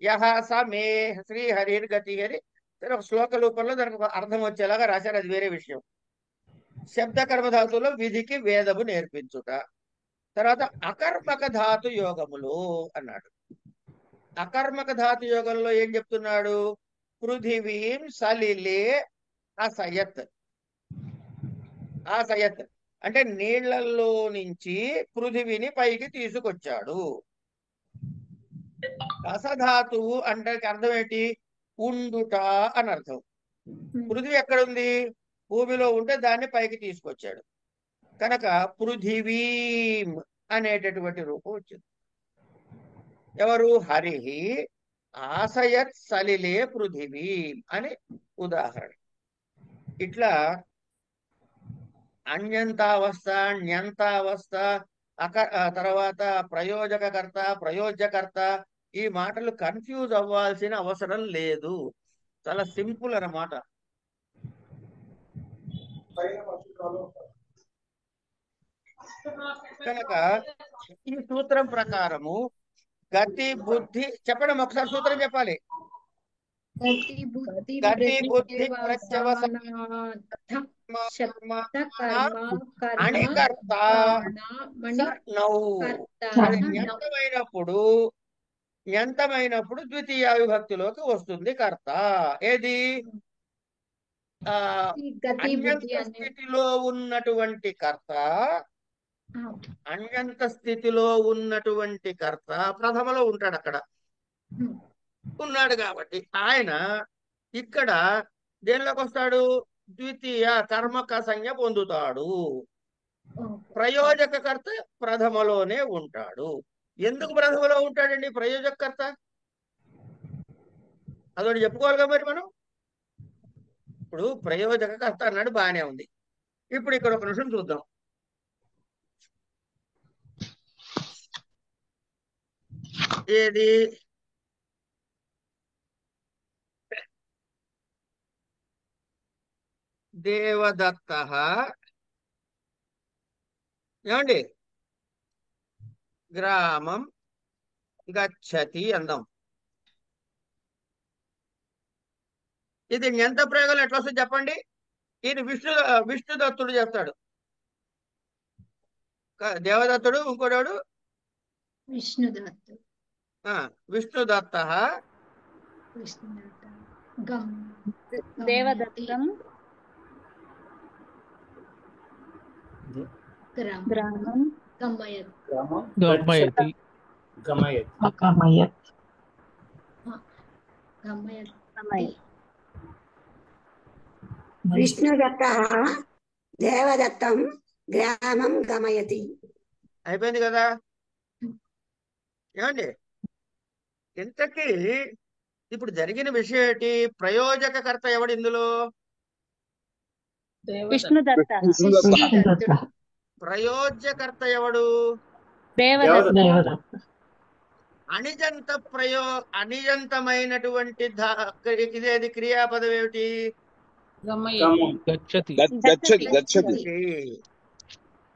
Speaker 1: యహ స మే శ్రీ హరిర్ గతి అని ఒక శ్లోక రూపంలో దానికి అర్థం వచ్చేలాగా రాశారు. అది వేరే విషయం. శబ్ద కర్మధాతువులో విధికి వేదము నేర్పించుట. తర్వాత అకర్మక ధాతు యోగములు అన్నాడు. అకర్మక ధాతు యోగంలో ఏం చెప్తున్నాడు? పృథివీం సలిలే అసయత్. ఆసయత్ అంటే నీళ్లలో నుంచి పృథివిని పైకి తీసుకొచ్చాడు. రసధాతువు అంటే అర్థం ఏంటి? ఉండుట అని అర్థం. పృథివీ ఎక్కడుంది? భూమిలో ఉంటే దాన్ని పైకి తీసుకొచ్చాడు కనుక పృథివీం అనేటటువంటి రూపం వచ్చింది. ఎవరు? హరి ఆసయత్ సలిలే పృథివీం అని ఉదాహరణ. ఇట్లా అన్యంతావస్థ న్యంతావస్థ తర్వాత ప్రయోజకకర్త ప్రయోజ్యకర్త ఈ మాటలు కన్ఫ్యూజ్ అవ్వాల్సిన అవసరం లేదు. చాలా సింపుల్ అన్నమాట. కనుక ఈ సూత్రం ప్రకారము గతి బుద్ధి చెప్పడం ఒకసారి సూత్రం చెప్పాలి. గతి బుద్ధి అణికర్త న్యంతమైనప్పుడు ద్వితీయ విభక్తిలోకి వస్తుంది కర్త. ఏది? అన్యంత స్థితిలో ఉన్నటువంటి కర్త. అన్యంత స్థితిలో ఉన్నటువంటి కర్త ప్రథమలో ఉంటాడు. అక్కడ ఉన్నాడు కాబట్టి ఆయన ఇక్కడ దేనిలోకి వస్తాడు? ద్వితీయ కర్మక సంజ్ఞ పొందుతాడు. ప్రయోజకకర్త ప్రథమలోనే ఉంటాడు. ఎందుకు ప్రథమలో ఉంటాడండి ప్రయోజకకర్త? అదొకటి చెప్పుకోవాలిగా మరి మనం. ఇప్పుడు ప్రయోజకకర్త అన్నాడు, బాగానే ఉంది. ఇప్పుడు ఇక్కడ ఒక నిమిషం చూద్దాం. ఏది దేవదత్త ఏమండి గ్రామం గచ్చతి అందాం. ఇది ఎంత ప్రయోగాలు ఎట్లా వస్తుంది చెప్పండి. ఈయన విష్ణుదత్తుడు చేస్తాడు. దేవదత్తుడు ఇంకోడు
Speaker 3: విష్ణుదత్త
Speaker 1: విష్ణుదత్త
Speaker 7: దేవదత్తం గ్రామం
Speaker 5: గమయతి
Speaker 13: విష్ణుదత్త దేవదత్తం గ్రామం గమయతి.
Speaker 1: అయిపోయింది కదా. ఏమండి ఇంతకీ ఇప్పుడు జరిగిన విషయం ఏంటి? ప్రయోజకకర్త ఎవడు ఇందులో?
Speaker 7: విష్ణుదత్త.
Speaker 1: ప్రయోజ్యకర్త ఎవడు?
Speaker 7: దేవదత్త.
Speaker 1: అనిజంతమైనటువంటి ఇదేది క్రియాపదం ఏమిటి?
Speaker 5: గచ్చతి.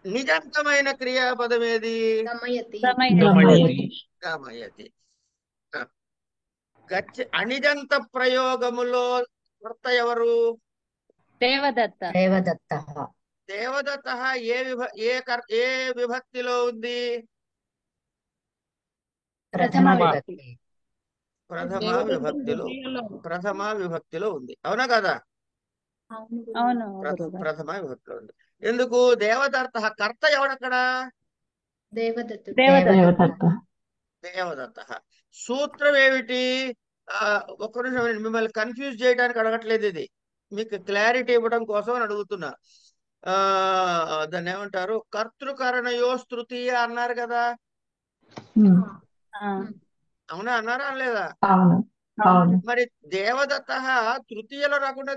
Speaker 1: నిజంతమైన క్రియాపదం ఏది? గమయతి. అనిజంత ప్రయోగములో కర్త ఎవరు?
Speaker 7: దేవదత్త.
Speaker 1: దేవదత్త ఏ విభక్తిలో ఉంది? ప్రథమ విభక్తిలో ఉంది. అవునా కదా?
Speaker 7: అవును.
Speaker 1: ప్రథమ విభక్తిలో ఉంది. ఎందుకు? దేవదత్త కర్త ఎవడక్కడ? దేవదత్త. సూత్రం ఏమిటి? ఒక్క నిమిషం, మిమ్మల్ని కన్ఫ్యూజ్ చేయడానికి అడగట్లేదు, ఇది మీకు క్లారిటీ ఇవ్వడం కోసం అని అడుగుతున్నా. దాన్ని ఏమంటారు? కర్తృకరణయోస్ తృతీయ అన్నారు కదా. అవునా? అన్నారా అనలేదా? మరి దేవదత్త తృతీయలో రాకుండా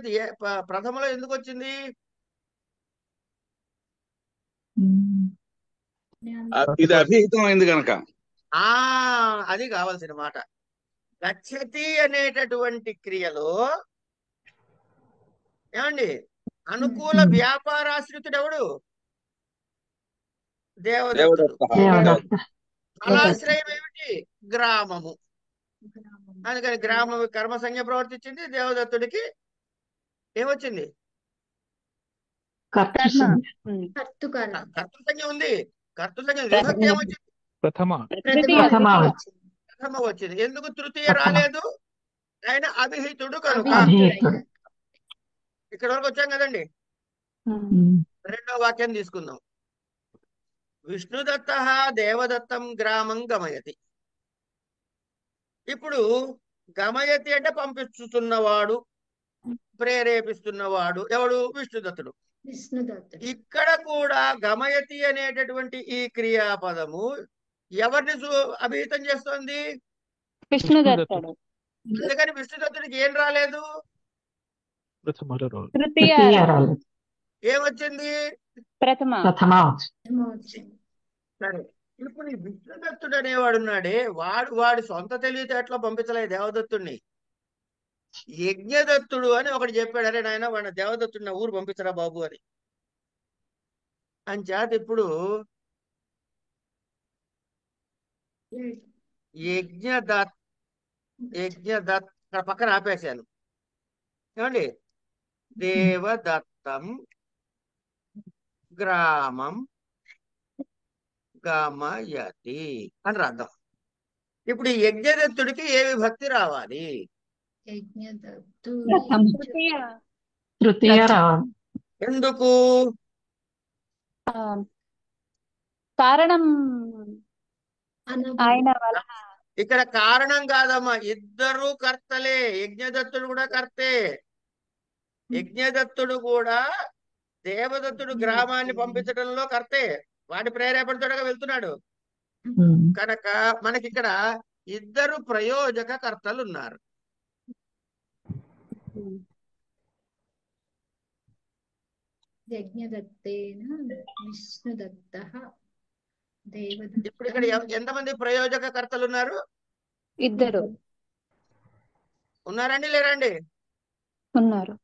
Speaker 1: ప్రథమలో ఎందుకు వచ్చింది?
Speaker 10: ఇది అభిహితమైంది కనుక.
Speaker 1: అది కావాల్సిన మాట. గచ్చతి అనేటటువంటి క్రియలో ఏమండి అనుకూల వ్యాపారాశ్రితుడు ఎవడు? దేవదత్తుడు. ఫలాశ్రయం ఏమిటి? గ్రామము. అందుకని గ్రామం కర్మ సంజ్ఞ ప్రవర్తించింది. దేవదత్తుడికి ఏమొచ్చింది? కర్తృసంజ్ఞ ఉంది. కర్తృసంజ్ఞ విభక్తి ఏమొచ్చింది?
Speaker 5: ప్రథమ
Speaker 1: వచ్చింది. ఎందుకు తృతీయ రాలేదు? ఆయన అభిహితుడు కనుక. ఇక్కడ వరకు వచ్చాం కదండి. రెండో వాక్యం తీసుకుందాం. విష్ణుదత్త దేవదత్తం గ్రామం గమయతి. ఇప్పుడు గమయతి అంటే పంపిస్తున్నవాడు, ప్రేరేపిస్తున్నవాడు ఎవడు? విష్ణుదత్తుడు. ఇక్కడ కూడా గమయతి అనేటటువంటి ఈ క్రియాపదము ఎవరిని అభిహితం చేస్తోంది?
Speaker 7: విష్ణుదత్తుడు.
Speaker 1: అందుకని విష్ణుదత్తుడికి ఏం రాలేదు? ఏమొచ్చింది?
Speaker 7: ప్రథమ.
Speaker 1: సరే, ఇప్పుడు ఈ విష్ణుదత్తుడు అనేవాడు ఉన్నాడే, వాడి సొంత తెలివితేటలో పంపించలేదు దేవదత్తుడిని. యజ్ఞదత్తుడు అని ఒకటి చెప్పాడు. అరే నాయన వాడిని దేవదత్తుడిని ఊరు పంపించరా బాబు అని. అంచేత ఇప్పుడు యజ్ఞదత్ ఇక్కడ పక్కన ఆపేశాను. ఏమండి? దేవదత్తం గ్రామం గమయతి అని రాద్దాం. ఇప్పుడు ఈ యజ్ఞదత్తుడికి ఏ విభక్తి రావాలి? ఎందుకు?
Speaker 7: కారణం ఆయన వలన.
Speaker 1: ఇక్కడ కారణం కాదమ్మా, ఇద్దరు కర్తలే. యజ్ఞదత్తుడు కూడా కర్తే. యజ్ఞదత్తుడు కూడా దేవదత్తుడు గ్రామాన్ని పంపించడంలో కర్తే, వాడి ప్రేరేపణతోగా వెళ్తున్నాడు కనుక మనకి ఇక్కడ ఇద్దరు ప్రయోజక కర్తలు ఉన్నారు.
Speaker 3: యజ్ఞదత్తేన విష్ణుదత్తః
Speaker 1: ఇప్పుడు ఇక్కడ ఎంతమంది ప్రయోజక కర్తలు ఉన్నారు?
Speaker 7: ఇద్దరు
Speaker 1: ఉన్నారండి లేరండి?
Speaker 7: ఉన్నారు.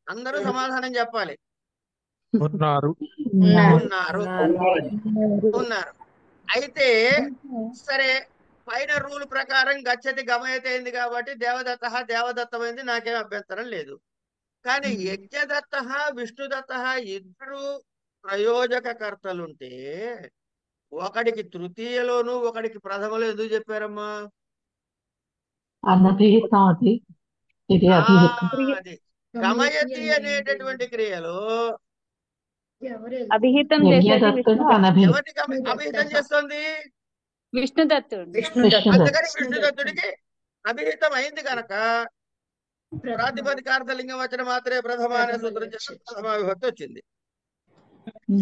Speaker 1: అందరూ సమాధానం చెప్పాలి.
Speaker 5: ఉన్నారు.
Speaker 1: ఉన్నారు. అయితే సరే, పైన రూల్ ప్రకారం గచ్చతి గమయతి అయింది కాబట్టి దేవదత్తమైంది, నాకేం అభ్యంతరం లేదు. కానీ యజ్ఞదత్త విష్ణుదత్త ఇద్దరు ప్రయోజక కర్తలుంటే ఒకడికి తృతీయలోను ఒకడికి ప్రథమలో ఎందుకు చెప్పారమ్మా?
Speaker 9: అనభిహితం అది, ఇది అభిహితం.
Speaker 1: అది గమయతి అనేటటువంటి క్రియలో
Speaker 7: అభిహితం
Speaker 9: యజ్ఞదత్తుడు అనభిహితం.
Speaker 1: ఎవరికి అభిహితం చేస్తుంది?
Speaker 7: విష్ణుదత్తుడు.
Speaker 1: అందుకని విష్ణుదత్తుడికి అభిహితం అయింది కనుక ప్రాతిపదికార్థలింగ వచన మాత్రమే ప్రథమ అనే సూత్రం చేత ప్రథమ విభక్తి వచ్చింది.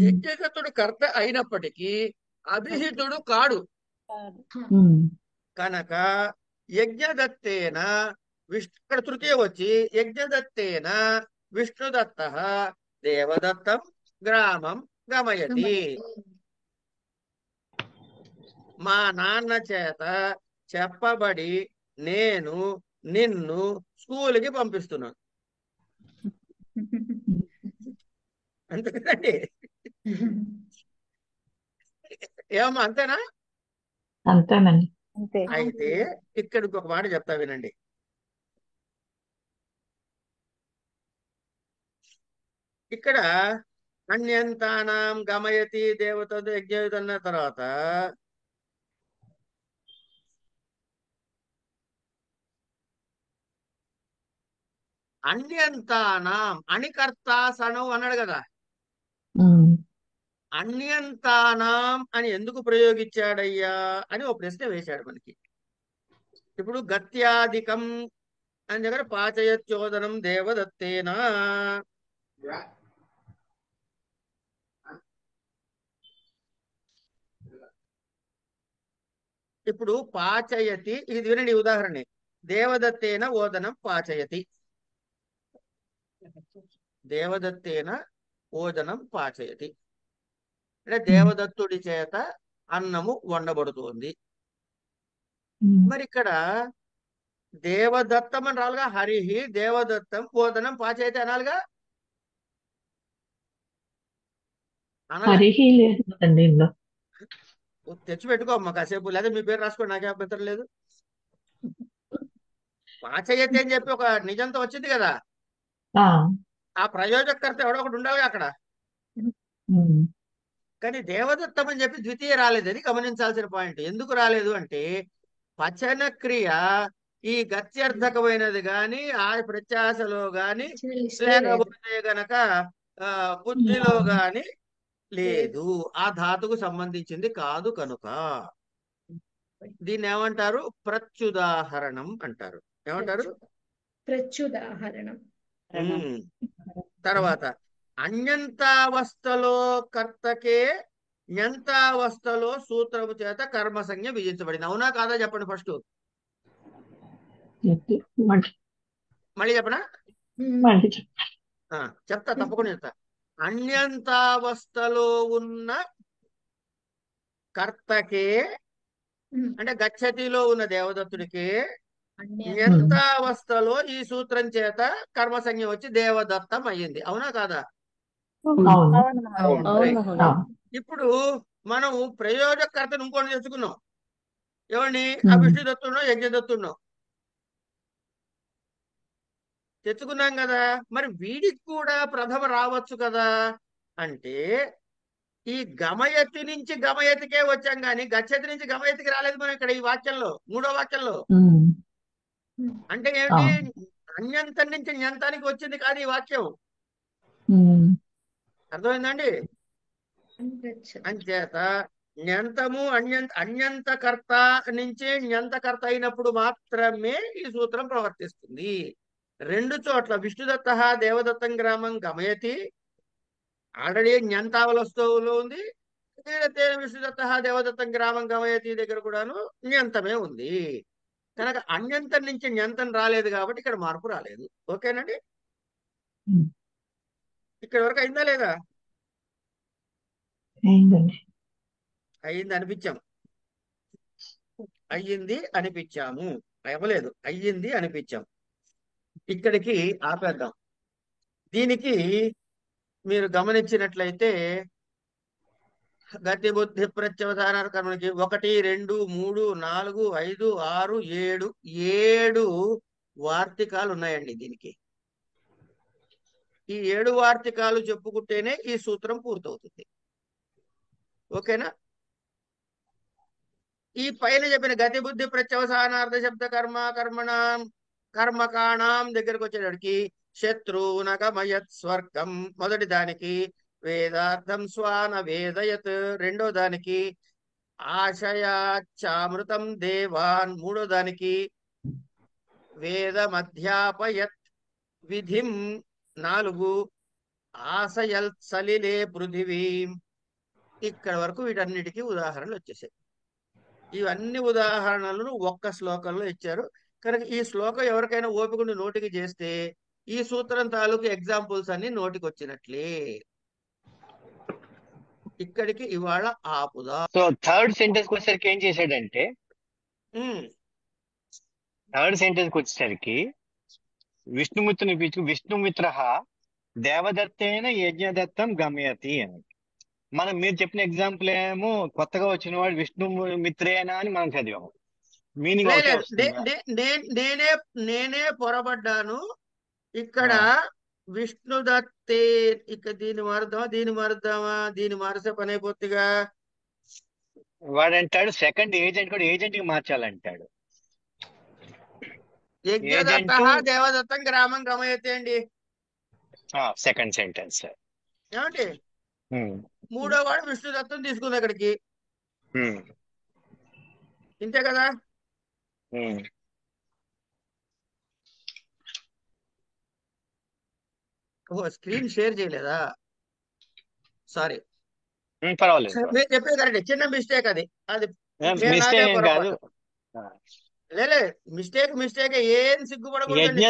Speaker 1: యజ్ఞదత్తుడు కర్త అయినప్పటికీ అభిహితుడు కాడు కనుక యజ్ఞదత్తేన ఇక్కడ తృతీయ వచ్చి యజ్ఞదత్తేన విష్ణుదత్త దేవదత్తం గ్రామం గమయతి. మా నాన్న చేత చెప్పబడి నేను నిన్ను స్కూల్కి పంపిస్తున్నాను. అంతే కదండి? ఏమమ్మా అంతేనా?
Speaker 9: అంతేనండి.
Speaker 1: అయితే ఇక్కడ ఇంకొక మాట చెప్తా వినండి. ఇక్కడ అన్యంతానాం గమయతి దేవతతో యజ్ఞయుత అన్న తర్వాత అన్యంతానాం అణికర్తాసనం అన్నాడు కదా. అన్యంతానాం అని ఎందుకు ప్రయోగించాడయ్యా అని ఒక ప్రశ్న వేశాడు మనకి. ఇప్పుడు గత్యాధికం అని దగ్గర పాచయచ్చోదనం దేవదత్తేనా, ఇప్పుడు పాచయతి, ఇది వినండి ఉదాహరణ. దేవదత్తేన ఓదనం పాచయతి, దేవదత్తేన ఓదనం పాచయతి అంటే దేవదత్తుడి చేత అన్నము వండబడుతోంది. మరి ఇక్కడ దేవదత్తం అని రాలుగా, హరిహి దేవదత్తం ఓదనం పాచయతి అనాలిగా.
Speaker 9: హరిహి లేదు కదండి ఇందులో.
Speaker 1: తెచ్చి పెట్టుకోమ్మా కాసేపు, లేదా మీ పేరు రాసుకోండి, నాకే అభ్యంతరం లేదు. పాచయతి అని చెప్పి ఒక నిజంతో వచ్చింది కదా, ఆ ప్రయోజకర్త ఎవడో ఒకటి ఉండాలి అక్కడ. కానీ దేవదత్తం అని చెప్పి ద్వితీయ రాలేదని గమనించాల్సిన పాయింట్. ఎందుకు రాలేదు అంటే పచన క్రియ ఈ గత్యర్థకమైనది గాని ఆ ప్రత్యాశలో గాని లేకపోతే గనక బుద్ధిలో గాని లేదు, ఆ ధాతుకు సంబంధించింది కాదు. కనుక దీన్ని ఏమంటారు? ప్రత్యుదాహరణం అంటారు. ఏమంటారు?
Speaker 3: ప్రత్యుదాహరణం.
Speaker 1: తర్వాత అన్యంతావస్థలో కర్తకే న్యంతావస్థలో సూత్రము చేత కర్మసంజ్ఞ విధించబడింది. అవునా కాదా చెప్పండి ఫస్ట్. మళ్ళీ చెప్పనా? చెప్తా, తప్పకుండా చెప్తా. అన్యంతావస్థలో ఉన్న కర్తకే అంటే గచ్చతిలో ఉన్న దేవదత్తుడికి న్యంతావస్థలో ఈ సూత్రం చేత కర్మసంజ్ఞ వచ్చి దేవదత్తం అయ్యింది. అవునా కాదా? ఇప్పుడు మనం ప్రయోజకర్తను ఇంకోటి తెచ్చుకున్నాం. ఎవరిని? ఆ విష్ణుదత్తుడో యజ్ఞదత్తుడో తెచ్చుకున్నాం కదా. మరి వీడికి కూడా ప్రథమ రావచ్చు కదా అంటే ఈ గమయతి నుంచి గమయతికే వచ్చాం కానీ గచ్చతి నుంచి గమయతికి రాలేదు మనం ఇక్కడ ఈ వాక్యంలో, మూడో వాక్యంలో. అంటే ఏమిటి? అన్యంతం నుంచి న్యంతానికి వచ్చింది కాదు ఈ వాక్యం. అర్థమైందండి? అంచేత న్యంతము అన్యంతకర్త నుంచి న్యంతకర్త అయినప్పుడు మాత్రమే ఈ సూత్రం ప్రవర్తిస్తుంది. రెండు చోట్ల విష్ణుదత్త దేవదత్తం గ్రామం గమయతి, ఆల్రెడీ జ్ఞంతావలస్తువులో ఉంది. తేన విష్ణుదత్త దేవదత్తం గ్రామం గమయతి దగ్గర కూడాను జ్ఞంతమే ఉంది. కనుక అన్యంతం నుంచి జ్ఞంతం రాలేదు కాబట్టి ఇక్కడ మార్పు రాలేదు. ఓకేనండి, ఇక్కడ వరకు అయిందా లేదా?
Speaker 9: అయిందండి.
Speaker 1: అయ్యింది అనిపించాము, అయ్యింది అనిపించాము, అవ్వలేదు, అయ్యింది అనిపించాము. ఇక్కడికి ఆపేద్దాం. దీనికి మీరు గమనించినట్లయితే గతి బుద్ధి ప్రత్యవధాన కర్మకి 1, 2, 3, 4, 5, 6, 7 వార్తికాలు ఉన్నాయండి. దీనికి ఈ 7 వార్తికాలు చెప్పుకుంటేనే ఈ సూత్రం పూర్తవుతుంది. ఓకేనా? ఈ పైన చెప్పిన గతి బుద్ధి ప్రత్యవసానార్థ శబ్ద కర్మ కర్మణం కర్మకాణం దగ్గరకు వచ్చేటడికి శత్రువునగమయత్ స్వర్గం మొదటి దానికి, వేదార్థం స్వాన వేదయత్ రెండో దానికి, ఆశయాచామృతం దేవాన్ మూడో దానికి, వేదమధ్యాపయత్ విధిం 4, ఆశయల్ సలిలే పృథివీం. ఇక్కడ వరకు వీటన్నిటికీ ఉదాహరణలు వచ్చేసాయి. ఇవన్నీ ఉదాహరణలను ఒక్క శ్లోకంలో ఇచ్చారు. కనుక ఈ శ్లోకం ఎవరికైనా ఓపికను నోటికి చేస్తే ఈ సూత్రం తాలూకు ఎగ్జాంపుల్స్ అన్ని నోటికి వచ్చినట్లే. ఇక్కడికి ఇవాళ ఆపుదా.
Speaker 8: సో థర్డ్ సెంటెన్స్ వచ్చేసరికి ఏం చేశాడంటే, థర్డ్ సెంటెన్స్ వచ్చేసరికి విష్ణుమిత్రుని పిలుచు విష్ణుమిత్ర దేవదత్తేన యజ్ఞదత్తం గమయతి అని. మీరు చెప్పిన ఎగ్జాంపుల్ ఏమో కొత్తగా వచ్చిన వాడు విష్ణు మిత్రేనా అని మనం చదివాము. మీనింగ్
Speaker 1: నేనే పొరబడ్డాను ఇక్కడ. విష్ణుదత్తే ఇక దీన్ని మారుద్దామా, దీన్ని మారిసే పని అయిపోతుందిగా.
Speaker 8: వాడు అంటాడు సెకండ్ ఏజెంట్ కూడా ఏజెంట్ కి మార్చాలంటాడు.
Speaker 1: యజ్ఞదత్త దేవదత్తం గ్రామం గమయతి అండి
Speaker 8: సెకండ్ సెంటెన్స్.
Speaker 1: ఏమండి, మూడో వాడు విష్ణుదత్తం తీసుకుంది అక్కడికి, ఇంతే కదా. స్క్రీన్ షేర్ చేయలేదా? సారీ,
Speaker 8: పర్వాలేదు.
Speaker 1: మీరు చెప్పేది కరెక్ట్, చిన్న మిస్టేక్ అది. లేలే మిస్టేక్ ఏం సిగ్గుపడకూడదు.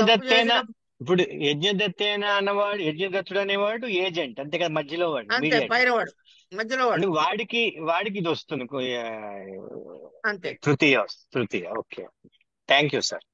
Speaker 8: ఇప్పుడు యజ్ఞదత్తేన అన్నవాడు, యజ్ఞదత్తుడు అనేవాడు ఏజెంట్ అంతే కదా, మధ్యలో వాడు,
Speaker 1: అంతే, పైన వాడు, మధ్యలో వాడు.
Speaker 8: వాడికి ఇది వస్తుంది
Speaker 1: అంతే.
Speaker 8: తృతీయ. Okay, thank you sir.